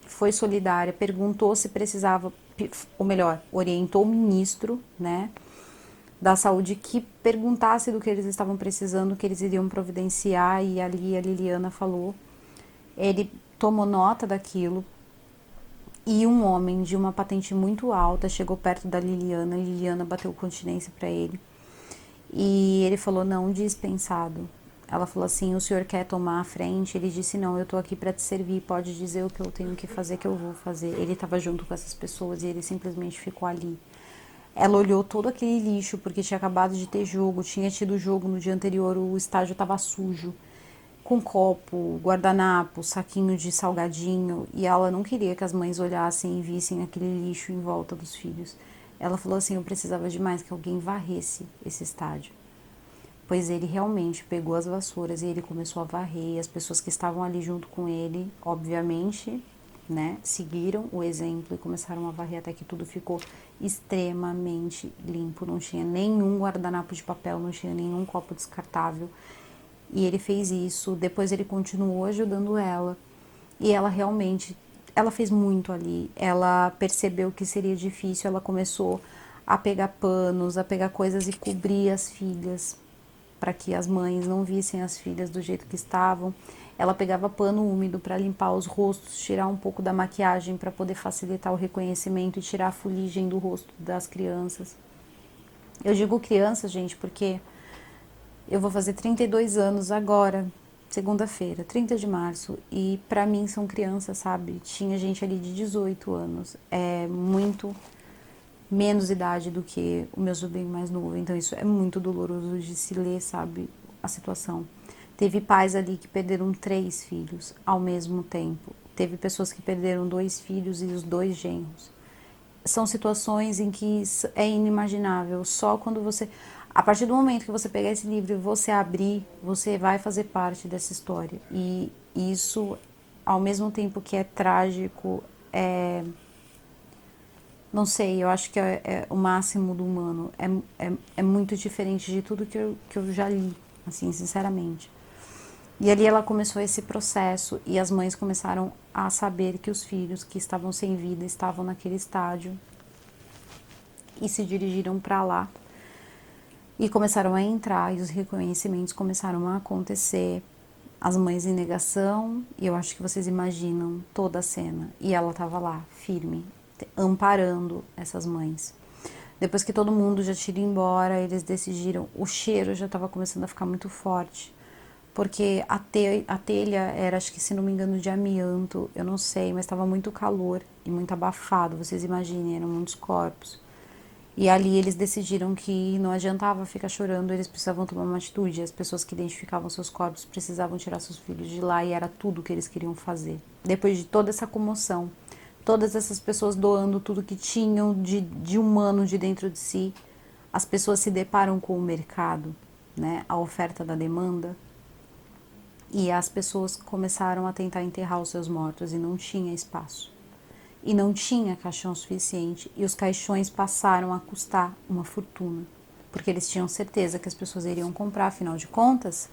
foi solidária, perguntou se precisava, ou melhor, orientou o ministro, né, da saúde que perguntasse do que eles estavam precisando, que eles iriam providenciar, e ali a Liliana falou. Ele tomou nota daquilo. E um homem de uma patente muito alta chegou perto da Liliana. Liliana bateu continência para ele. E ele falou, não, dispensado. Ela falou assim, o senhor quer tomar a frente? Ele disse, não, eu tô aqui para te servir, pode dizer o que eu tenho que fazer, que eu vou fazer. Ele estava junto com essas pessoas e ele simplesmente ficou ali. Ela olhou todo aquele lixo, porque tinha acabado de ter jogo, tinha tido jogo no dia anterior, o estádio estava sujo, com copo, guardanapo, saquinho de salgadinho, e ela não queria que as mães olhassem e vissem aquele lixo em volta dos filhos. Ela falou assim, eu precisava demais que alguém varresse esse estádio. Pois ele realmente pegou as vassouras e ele começou a varrer, e as pessoas que estavam ali junto com ele, obviamente, né, seguiram o exemplo e começaram a varrer até que tudo ficou extremamente limpo, não tinha nenhum guardanapo de papel, não tinha nenhum copo descartável, e ele fez isso. Depois ele continuou ajudando ela, e ela realmente, ela fez muito ali, ela percebeu que seria difícil, ela começou a pegar panos, a pegar coisas e cobrir as filhas, para que as mães não vissem as filhas do jeito que estavam. Ela pegava pano úmido para limpar os rostos, tirar um pouco da maquiagem para poder facilitar o reconhecimento e tirar a fuligem do rosto das crianças. Eu digo crianças, gente, porque eu vou fazer 32 anos agora, segunda-feira, 30 de março, e para mim são crianças, sabe? Tinha gente ali de 18 anos, é muito menos idade do que o meu sobrinho mais novo, então isso é muito doloroso de se ler, sabe, a situação. Teve pais ali que perderam 3 filhos ao mesmo tempo, teve pessoas que perderam 2 filhos e os 2 genros. São situações em que é inimaginável, só quando você, a partir do momento que você pegar esse livro e você abrir, você vai fazer parte dessa história, e isso, ao mesmo tempo que é trágico, não sei, eu acho que é o máximo do humano. É muito diferente de tudo que eu já li, assim, sinceramente. E ali ela começou esse processo e as mães começaram a saber que os filhos que estavam sem vida estavam naquele estádio e se dirigiram para lá e começaram a entrar e os reconhecimentos começaram a acontecer. As mães em negação, e eu acho que vocês imaginam toda a cena. E ela estava lá, firme, amparando essas mães. Depois que todo mundo já tinha ido embora, eles decidiram, o cheiro já estava começando a ficar muito forte, porque a telha era, acho que se não me engano, de amianto, eu não sei, mas estava muito calor e muito abafado, vocês imaginem, eram muitos corpos. E ali eles decidiram que não adiantava ficar chorando, eles precisavam tomar uma atitude. As pessoas que identificavam seus corpos precisavam tirar seus filhos de lá e era tudo que eles queriam fazer. Depois de toda essa comoção, todas essas pessoas doando tudo que tinham de humano de dentro de si, as pessoas se deparam com o mercado, né, a oferta da demanda, e as pessoas começaram a tentar enterrar os seus mortos e não tinha espaço. E não tinha caixão suficiente, e os caixões passaram a custar uma fortuna, porque eles tinham certeza que as pessoas iriam comprar, afinal de contas,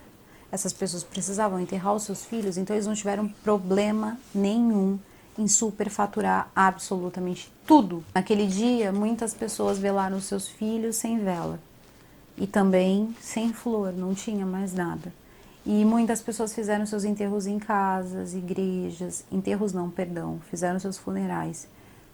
essas pessoas precisavam enterrar os seus filhos, então eles não tiveram problema nenhum em superfaturar absolutamente tudo. Naquele dia, muitas pessoas velaram os seus filhos sem vela, e também sem flor, não tinha mais nada. E muitas pessoas fizeram seus enterros em casas, igrejas, enterros não, perdão, fizeram seus funerais,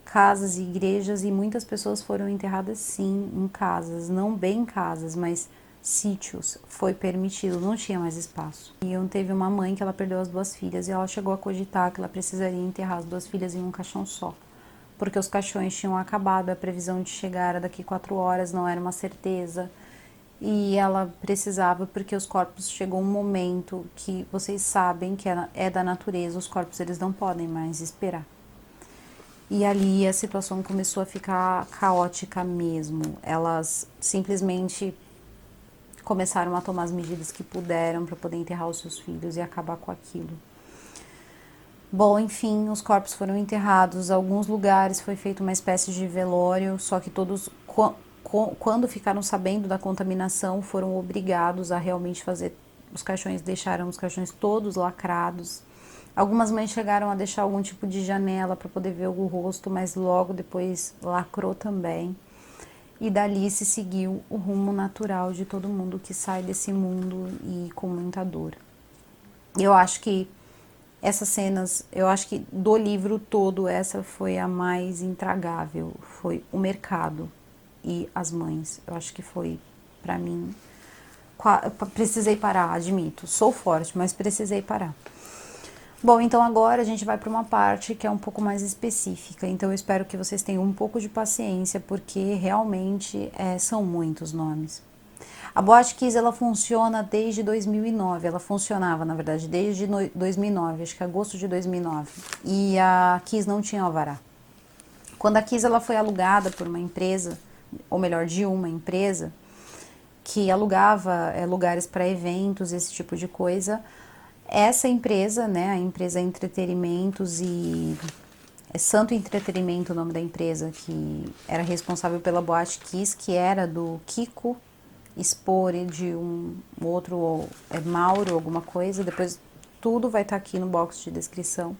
casas e igrejas, e muitas pessoas foram enterradas sim em casas, não bem casas, mas sítios, foi permitido, não tinha mais espaço. E teve uma mãe que ela perdeu as 2 filhas e ela chegou a cogitar que ela precisaria enterrar as 2 filhas em um caixão só, porque os caixões tinham acabado, a previsão de chegar era daqui 4 horas, não era uma certeza. E ela precisava, porque os corpos, chegou um momento que vocês sabem que é da natureza, os corpos eles não podem mais esperar. E ali a situação começou a ficar caótica mesmo. Elas simplesmente começaram a tomar as medidas que puderam para poder enterrar os seus filhos e acabar com aquilo. Bom, enfim, os corpos foram enterrados. Em alguns lugares foi feita uma espécie de velório, só que todos, quando ficaram sabendo da contaminação, foram obrigados a realmente fazer os caixões, deixaram os caixões todos lacrados. Algumas mães chegaram a deixar algum tipo de janela para poder ver o rosto, mas logo depois lacrou também. E dali se seguiu o rumo natural de todo mundo que sai desse mundo e com muita dor. Eu acho que essas cenas, eu acho que do livro todo, essa foi a mais intragável, foi o mercado e as mães. Eu acho que foi, pra mim, precisei parar, admito, sou forte, mas precisei parar. Bom, então agora a gente vai para uma parte que é um pouco mais específica, então eu espero que vocês tenham um pouco de paciência, porque realmente são muitos nomes. A Boate Kiss, ela funciona desde 2009, ela funcionava, na verdade, desde 2009, acho que agosto de 2009, e a Kiss não tinha alvará. Quando a Kiss ela foi alugada por uma empresa, ou melhor, de uma empresa, que alugava lugares para eventos, esse tipo de coisa, essa empresa, né, a empresa Entretenimentos e... É Santo Entretenimento o nome da empresa, que era responsável pela Boate Kiss, que era do Kiko Spore, de um outro, Mauro, alguma coisa, depois tudo vai estar aqui no box de descrição.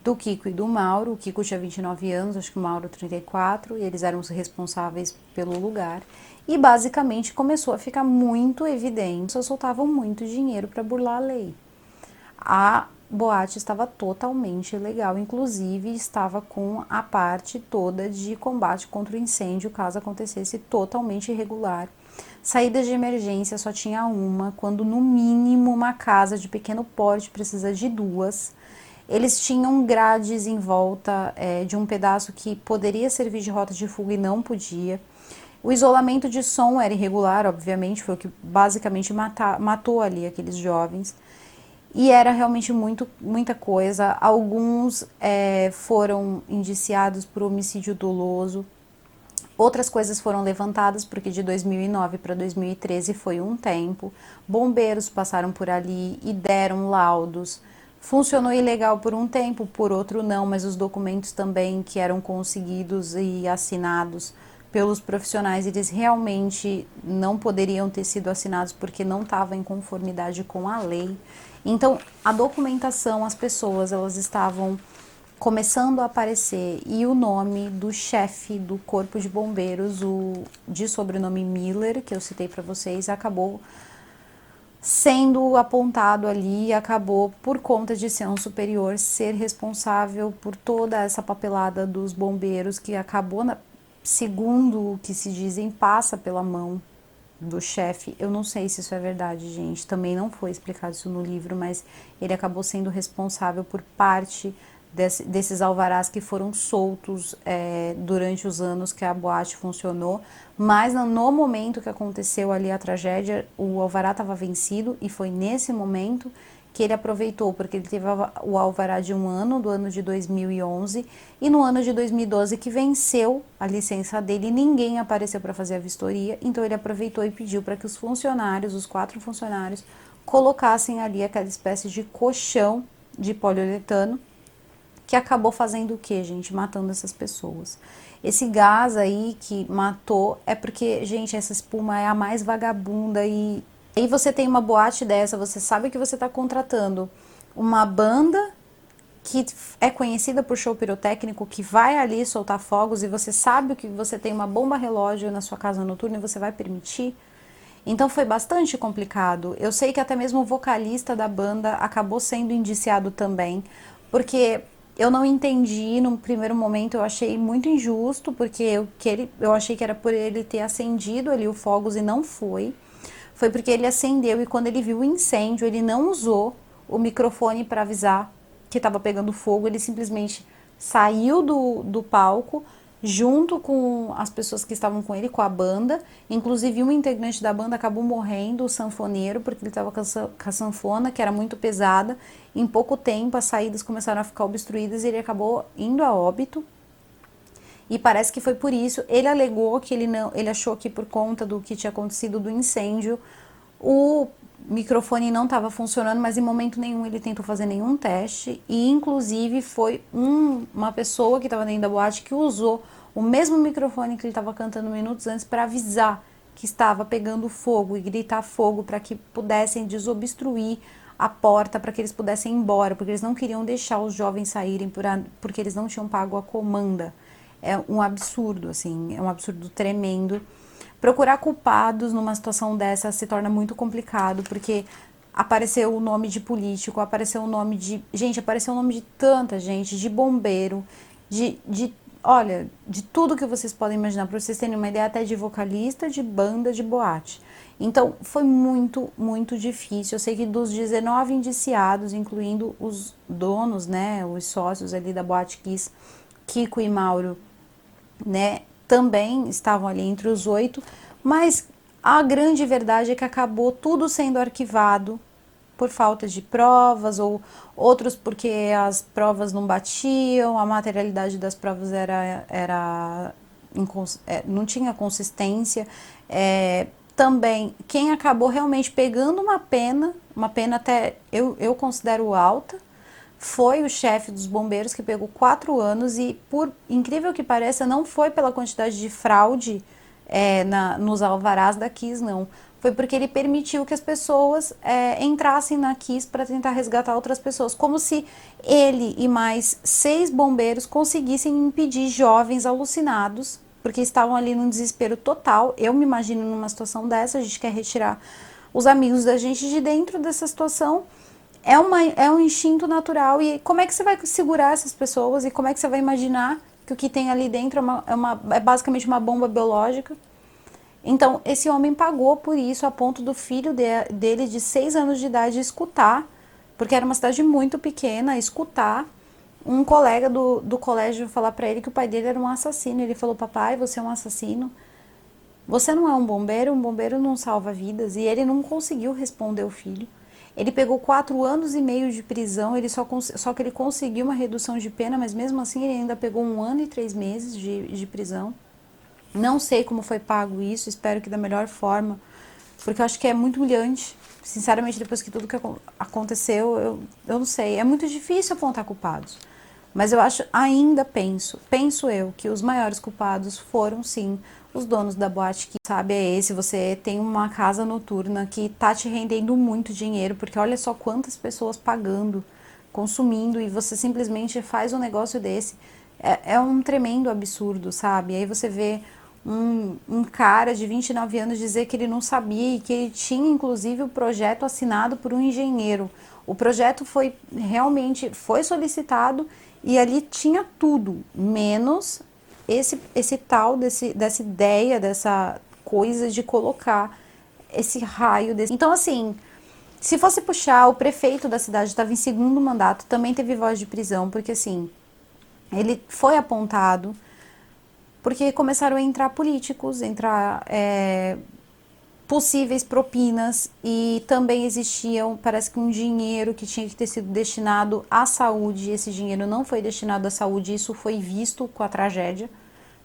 Do Kiko e do Mauro, o Kiko tinha 29 anos, acho que o Mauro 34, e eles eram os responsáveis pelo lugar. E basicamente começou a ficar muito evidente, só soltavam muito dinheiro para burlar a lei. A boate estava totalmente ilegal, inclusive estava com a parte toda de combate contra o incêndio, caso acontecesse, totalmente irregular. Saídas de emergência só tinha uma, quando no mínimo uma casa de pequeno porte precisa de duas. Eles tinham grades em volta de um pedaço que poderia servir de rota de fuga e não podia. O isolamento de som era irregular, obviamente, foi o que basicamente matou ali aqueles jovens. E era realmente muita coisa. Alguns foram indiciados por homicídio doloso. Outras coisas foram levantadas, porque de 2009 para 2013 foi um tempo. Bombeiros passaram por ali e deram laudos. Funcionou ilegal por um tempo, por outro não, mas os documentos também que eram conseguidos e assinados pelos profissionais, eles realmente não poderiam ter sido assinados porque não estavam em conformidade com a lei. Então, a documentação, as pessoas, elas estavam começando a aparecer, e o nome do chefe do corpo de bombeiros, o de sobrenome Miller, que eu citei para vocês, acabou sendo apontado ali, acabou por conta de ser um superior, ser responsável por toda essa papelada dos bombeiros, que acabou, segundo o que se dizem, passa pela mão do chefe. Eu não sei se isso é verdade, gente, também não foi explicado isso no livro, mas ele acabou sendo responsável por parte desses alvarás que foram soltos durante os anos que a boate funcionou, mas no momento que aconteceu ali a tragédia, o alvará estava vencido, e foi nesse momento que ele aproveitou, porque ele teve o alvará de um ano, do ano de 2011, e no ano de 2012 que venceu a licença dele, e ninguém apareceu para fazer a vistoria, então ele aproveitou e pediu para que os funcionários, os 4 funcionários, colocassem ali aquela espécie de colchão de poliuretano, que acabou fazendo o que, gente? Matando essas pessoas. Esse gás aí que matou é porque, gente, essa espuma é a mais vagabunda, e aí você tem uma boate dessa, você sabe que você está contratando uma banda que é conhecida por show pirotécnico, que vai ali soltar fogos, e você sabe que você tem uma bomba relógio na sua casa noturna e você vai permitir? Então foi bastante complicado. Eu sei que até mesmo o vocalista da banda acabou sendo indiciado também, porque eu não entendi, no primeiro momento eu achei muito injusto, porque eu achei que era por ele ter acendido ali o fogos, e não foi. Foi porque ele acendeu, e quando ele viu o incêndio, ele não usou o microfone para avisar que estava pegando fogo, ele simplesmente saiu do palco, junto com as pessoas que estavam com ele, com a banda. Inclusive um integrante da banda acabou morrendo, o sanfoneiro, porque ele estava com a sanfona, que era muito pesada. Em pouco tempo as saídas começaram a ficar obstruídas e ele acabou indo a óbito. E parece que foi por isso. Ele alegou que ele achou que por conta do que tinha acontecido do incêndio, o microfone não estava funcionando, mas em momento nenhum ele tentou fazer nenhum teste, e inclusive foi uma pessoa que estava dentro da boate que usou o mesmo microfone que ele estava cantando minutos antes para avisar que estava pegando fogo e gritar fogo para que pudessem desobstruir a porta, para que eles pudessem ir embora, porque eles não queriam deixar os jovens saírem porque eles não tinham pago a comanda. É um absurdo, assim, é um absurdo tremendo. Procurar culpados numa situação dessa se torna muito complicado, porque apareceu o nome de político, apareceu o nome de... Gente, apareceu o nome de tanta gente, de bombeiro, olha, de tudo que vocês podem imaginar, para vocês terem uma ideia, até de vocalista, de banda, de boate. Então, foi muito, muito difícil. Eu sei que dos 19 indiciados, incluindo os donos, né, os sócios ali da Boate Kiss, Kiko e Mauro, né, também estavam ali entre os 8, mas a grande verdade é que acabou tudo sendo arquivado por falta de provas, ou outros porque as provas não batiam, a materialidade das provas não tinha consistência. Também, quem acabou realmente pegando uma pena até eu considero alta, foi o chefe dos bombeiros, que pegou 4 anos, e por incrível que pareça, não foi pela quantidade de fraude nos alvarás da Kiss, não. Foi porque ele permitiu que as pessoas entrassem na Kiss para tentar resgatar outras pessoas. Como se ele e mais 6 bombeiros conseguissem impedir jovens alucinados, porque estavam ali num desespero total. Eu me imagino numa situação dessa, a gente quer retirar os amigos da gente de dentro dessa situação. É um instinto natural. E como é que você vai segurar essas pessoas? E como é que você vai imaginar que o que tem ali dentro é basicamente uma bomba biológica? Então, esse homem pagou por isso, a ponto do filho dele, de 6 anos de idade, escutar, porque era uma cidade muito pequena, escutar um colega do colégio falar para ele que o pai dele era um assassino. Ele falou: papai, você é um assassino? Você não é um bombeiro não salva vidas. E ele não conseguiu responder o filho. Ele pegou 4 anos e meio de prisão, só que ele conseguiu uma redução de pena, mas mesmo assim ele ainda pegou 1 ano e 3 meses de prisão. Não sei como foi pago isso, espero que da melhor forma, porque eu acho que é muito humilhante. Sinceramente, depois que tudo que aconteceu, eu não sei, é muito difícil apontar culpados. Mas eu penso eu, que os maiores culpados foram sim os donos da boate, que sabe é esse, você tem uma casa noturna que tá te rendendo muito dinheiro, porque olha só quantas pessoas pagando, consumindo, e você simplesmente faz um negócio desse. É um tremendo absurdo, sabe? Aí você vê um cara de 29 anos dizer que ele não sabia e que ele tinha inclusive o projeto assinado por um engenheiro. O projeto foi solicitado e ali tinha tudo, menos dessa ideia, dessa coisa de colocar esse raio desse. Então, assim, se fosse puxar, o prefeito da cidade estava em segundo mandato, também teve voz de prisão, porque assim, ele foi apontado porque começaram a entrar políticos, possíveis propinas, e também existiam, parece que um dinheiro que tinha que ter sido destinado à saúde, esse dinheiro não foi destinado à saúde, isso foi visto com a tragédia,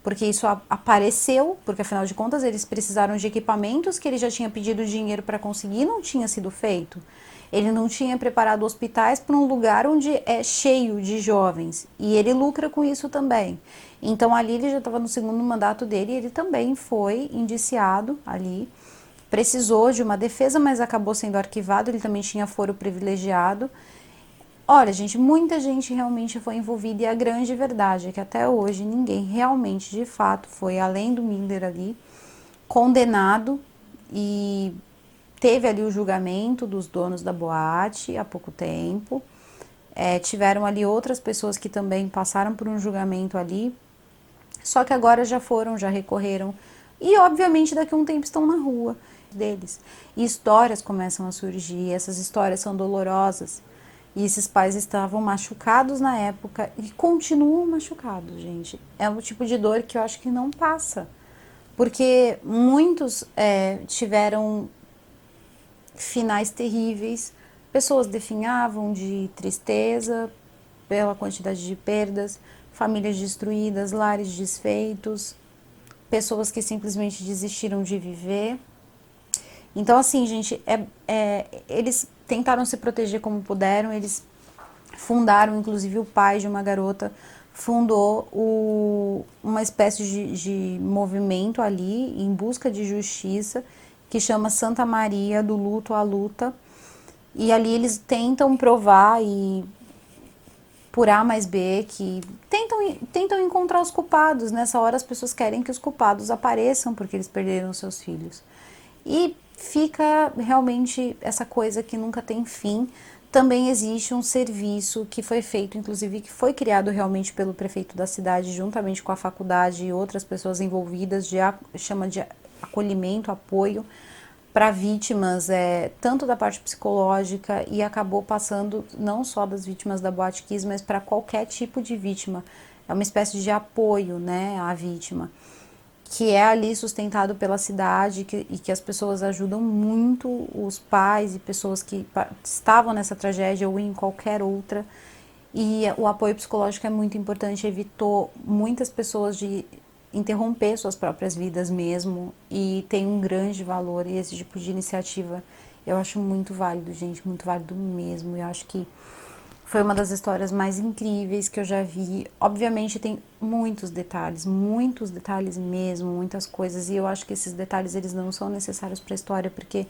porque isso apareceu, porque afinal de contas eles precisaram de equipamentos que ele já tinha pedido dinheiro para conseguir e não tinha sido feito. Ele não tinha preparado hospitais para um lugar onde é cheio de jovens, e ele lucra com isso também. Então ali ele já estava no segundo mandato dele, e ele também foi indiciado ali, precisou de uma defesa, mas acabou sendo arquivado, ele também tinha foro privilegiado. Olha, gente, muita gente realmente foi envolvida, e a grande verdade é que até hoje ninguém realmente, de fato, foi além do Miller ali, condenado, e teve ali o julgamento dos donos da boate há pouco tempo. Tiveram ali outras pessoas que também passaram por um julgamento ali, só que agora já recorreram, e obviamente daqui a um tempo estão na rua deles. E histórias começam a surgir, essas histórias são dolorosas, e esses pais estavam machucados na época e continuam machucados, gente. É um tipo de dor que eu acho que não passa, porque muitos tiveram finais terríveis, pessoas definhavam de tristeza pela quantidade de perdas, famílias destruídas, lares desfeitos, pessoas que simplesmente desistiram de viver. Então, assim, gente, eles tentaram se proteger como puderam, eles fundaram, inclusive o pai de uma garota fundou uma espécie de movimento ali em busca de justiça, que chama Santa Maria do Luto à Luta, e ali eles tentam provar e por A mais B, que tentam encontrar os culpados. Nessa hora as pessoas querem que os culpados apareçam porque eles perderam seus filhos. E fica realmente essa coisa que nunca tem fim. Também existe um serviço que foi feito, inclusive que foi criado realmente pelo prefeito da cidade, juntamente com a faculdade e outras pessoas envolvidas, chama de acolhimento, apoio para vítimas, tanto da parte psicológica, e acabou passando não só das vítimas da Boate Kiss, mas para qualquer tipo de vítima. É uma espécie de apoio, né, à vítima, que é ali sustentado pela cidade e que as pessoas ajudam muito os pais e pessoas que estavam nessa tragédia ou em qualquer outra. E o apoio psicológico é muito importante, evitou muitas pessoas de interromper suas próprias vidas mesmo, e tem um grande valor, e esse tipo de iniciativa eu acho muito válido, gente, muito válido mesmo. Eu acho que foi uma das histórias mais incríveis que eu já vi. Obviamente tem muitos detalhes mesmo, muitas coisas, e eu acho que esses detalhes eles não são necessários para a história, porque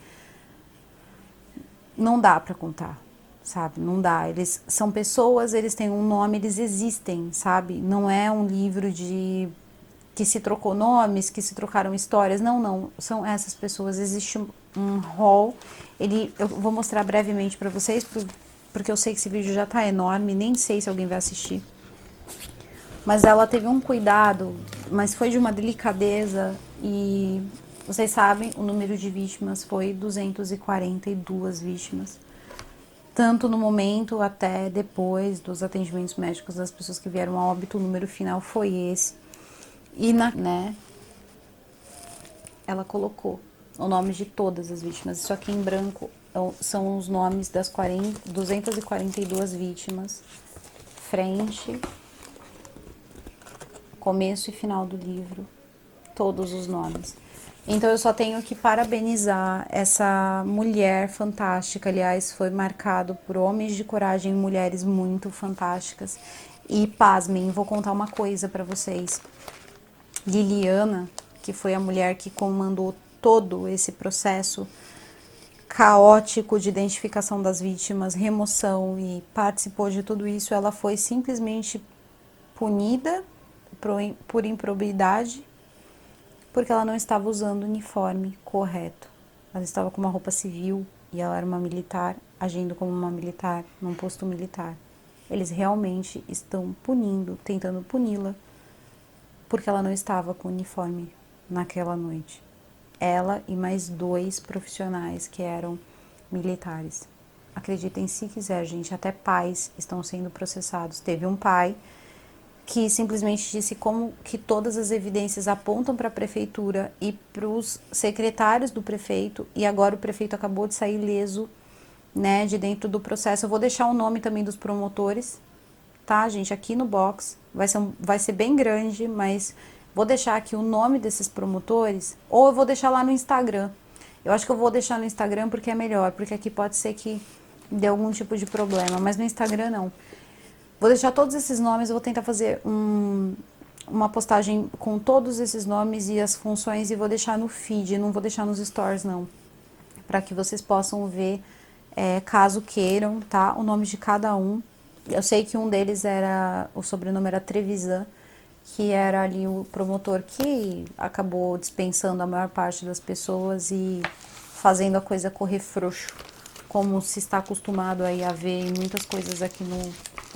não dá para contar, sabe? Não dá. Eles são pessoas, eles têm um nome, eles existem, sabe? Não é um livro de que se trocou nomes, que se trocaram histórias. Não, não. São essas pessoas. Existe um hall. Eu vou mostrar brevemente para vocês, porque eu sei que esse vídeo já tá enorme, nem sei se alguém vai assistir. Mas ela teve um cuidado, mas foi de uma delicadeza, e vocês sabem, o número de vítimas foi 242 vítimas. Tanto no momento até depois dos atendimentos médicos das pessoas que vieram a óbito, o número final foi esse. E né, ela colocou o nome de todas as vítimas. Isso aqui em branco são os nomes das 242 vítimas. Frente, começo e final do livro, todos os nomes. Então eu só tenho que parabenizar essa mulher fantástica. Aliás, foi marcado por homens de coragem e mulheres muito fantásticas. E pasmem, vou contar uma coisa para vocês. Liliana, que foi a mulher que comandou todo esse processo caótico de identificação das vítimas, remoção, e participou de tudo isso, ela foi simplesmente punida por improbidade, porque ela não estava usando o uniforme correto. Ela estava com uma roupa civil e ela era uma militar, agindo como uma militar num posto militar. Eles realmente estão tentando puni-la, porque ela não estava com uniforme naquela noite. Ela e mais 2 profissionais que eram militares. Acreditem se quiser, gente, até pais estão sendo processados. Teve um pai que simplesmente disse como que todas as evidências apontam para a prefeitura e para os secretários do prefeito, e agora o prefeito acabou de sair ileso, né, de dentro do processo. Eu vou deixar o nome também dos promotores, tá, gente, aqui no box. Vai ser bem grande, mas vou deixar aqui o nome desses promotores, ou eu vou deixar lá no Instagram. Eu acho que eu vou deixar no Instagram porque é melhor, porque aqui pode ser que dê algum tipo de problema, mas no Instagram não. Vou deixar todos esses nomes, eu vou tentar fazer uma postagem com todos esses nomes e as funções, e vou deixar no feed, não vou deixar nos stories não, para que vocês possam ver, caso queiram, tá, o nome de cada um. Eu sei que um deles o sobrenome era Trevisan, que era ali o promotor que acabou dispensando a maior parte das pessoas e fazendo a coisa correr frouxo, como se está acostumado aí a ver em muitas coisas aqui no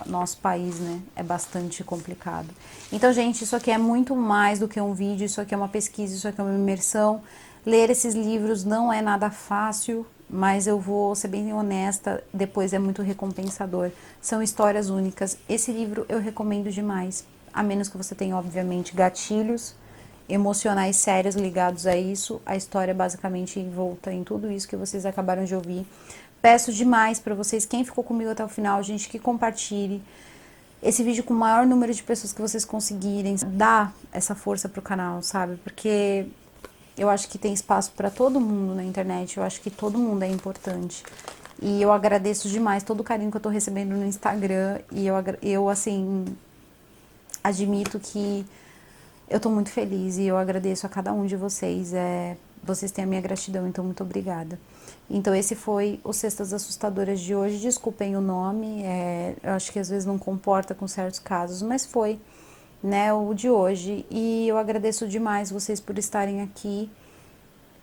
nosso país, né? É bastante complicado. Então, gente, isso aqui é muito mais do que um vídeo, isso aqui é uma pesquisa, isso aqui é uma imersão. Ler esses livros não é nada fácil, mas eu vou ser bem honesta, depois é muito recompensador. São histórias únicas. Esse livro eu recomendo demais, a menos que você tenha, obviamente, gatilhos emocionais sérios ligados a isso. A história é basicamente envolta em tudo isso que vocês acabaram de ouvir. Peço demais para vocês, quem ficou comigo até o final, gente, que compartilhe esse vídeo com o maior número de pessoas que vocês conseguirem. Dá essa força pro canal, sabe? Porque eu acho que tem espaço para todo mundo na internet, eu acho que todo mundo é importante. E eu agradeço demais todo o carinho que eu tô recebendo no Instagram, e eu assim, admito que eu tô muito feliz e eu agradeço a cada um de vocês. Vocês têm a minha gratidão, então muito obrigada. Então esse foi o Cestas Assustadoras de hoje. Desculpem o nome, eu acho que às vezes não comporta com certos casos, mas foi, né, o de hoje. E eu agradeço demais vocês por estarem aqui.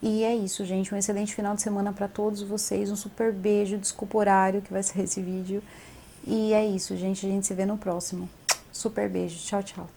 E é isso, gente. Um excelente final de semana para todos vocês. Um super beijo. Desculpa o horário que vai ser esse vídeo. E é isso, gente. A gente se vê no próximo. Super beijo. Tchau, tchau.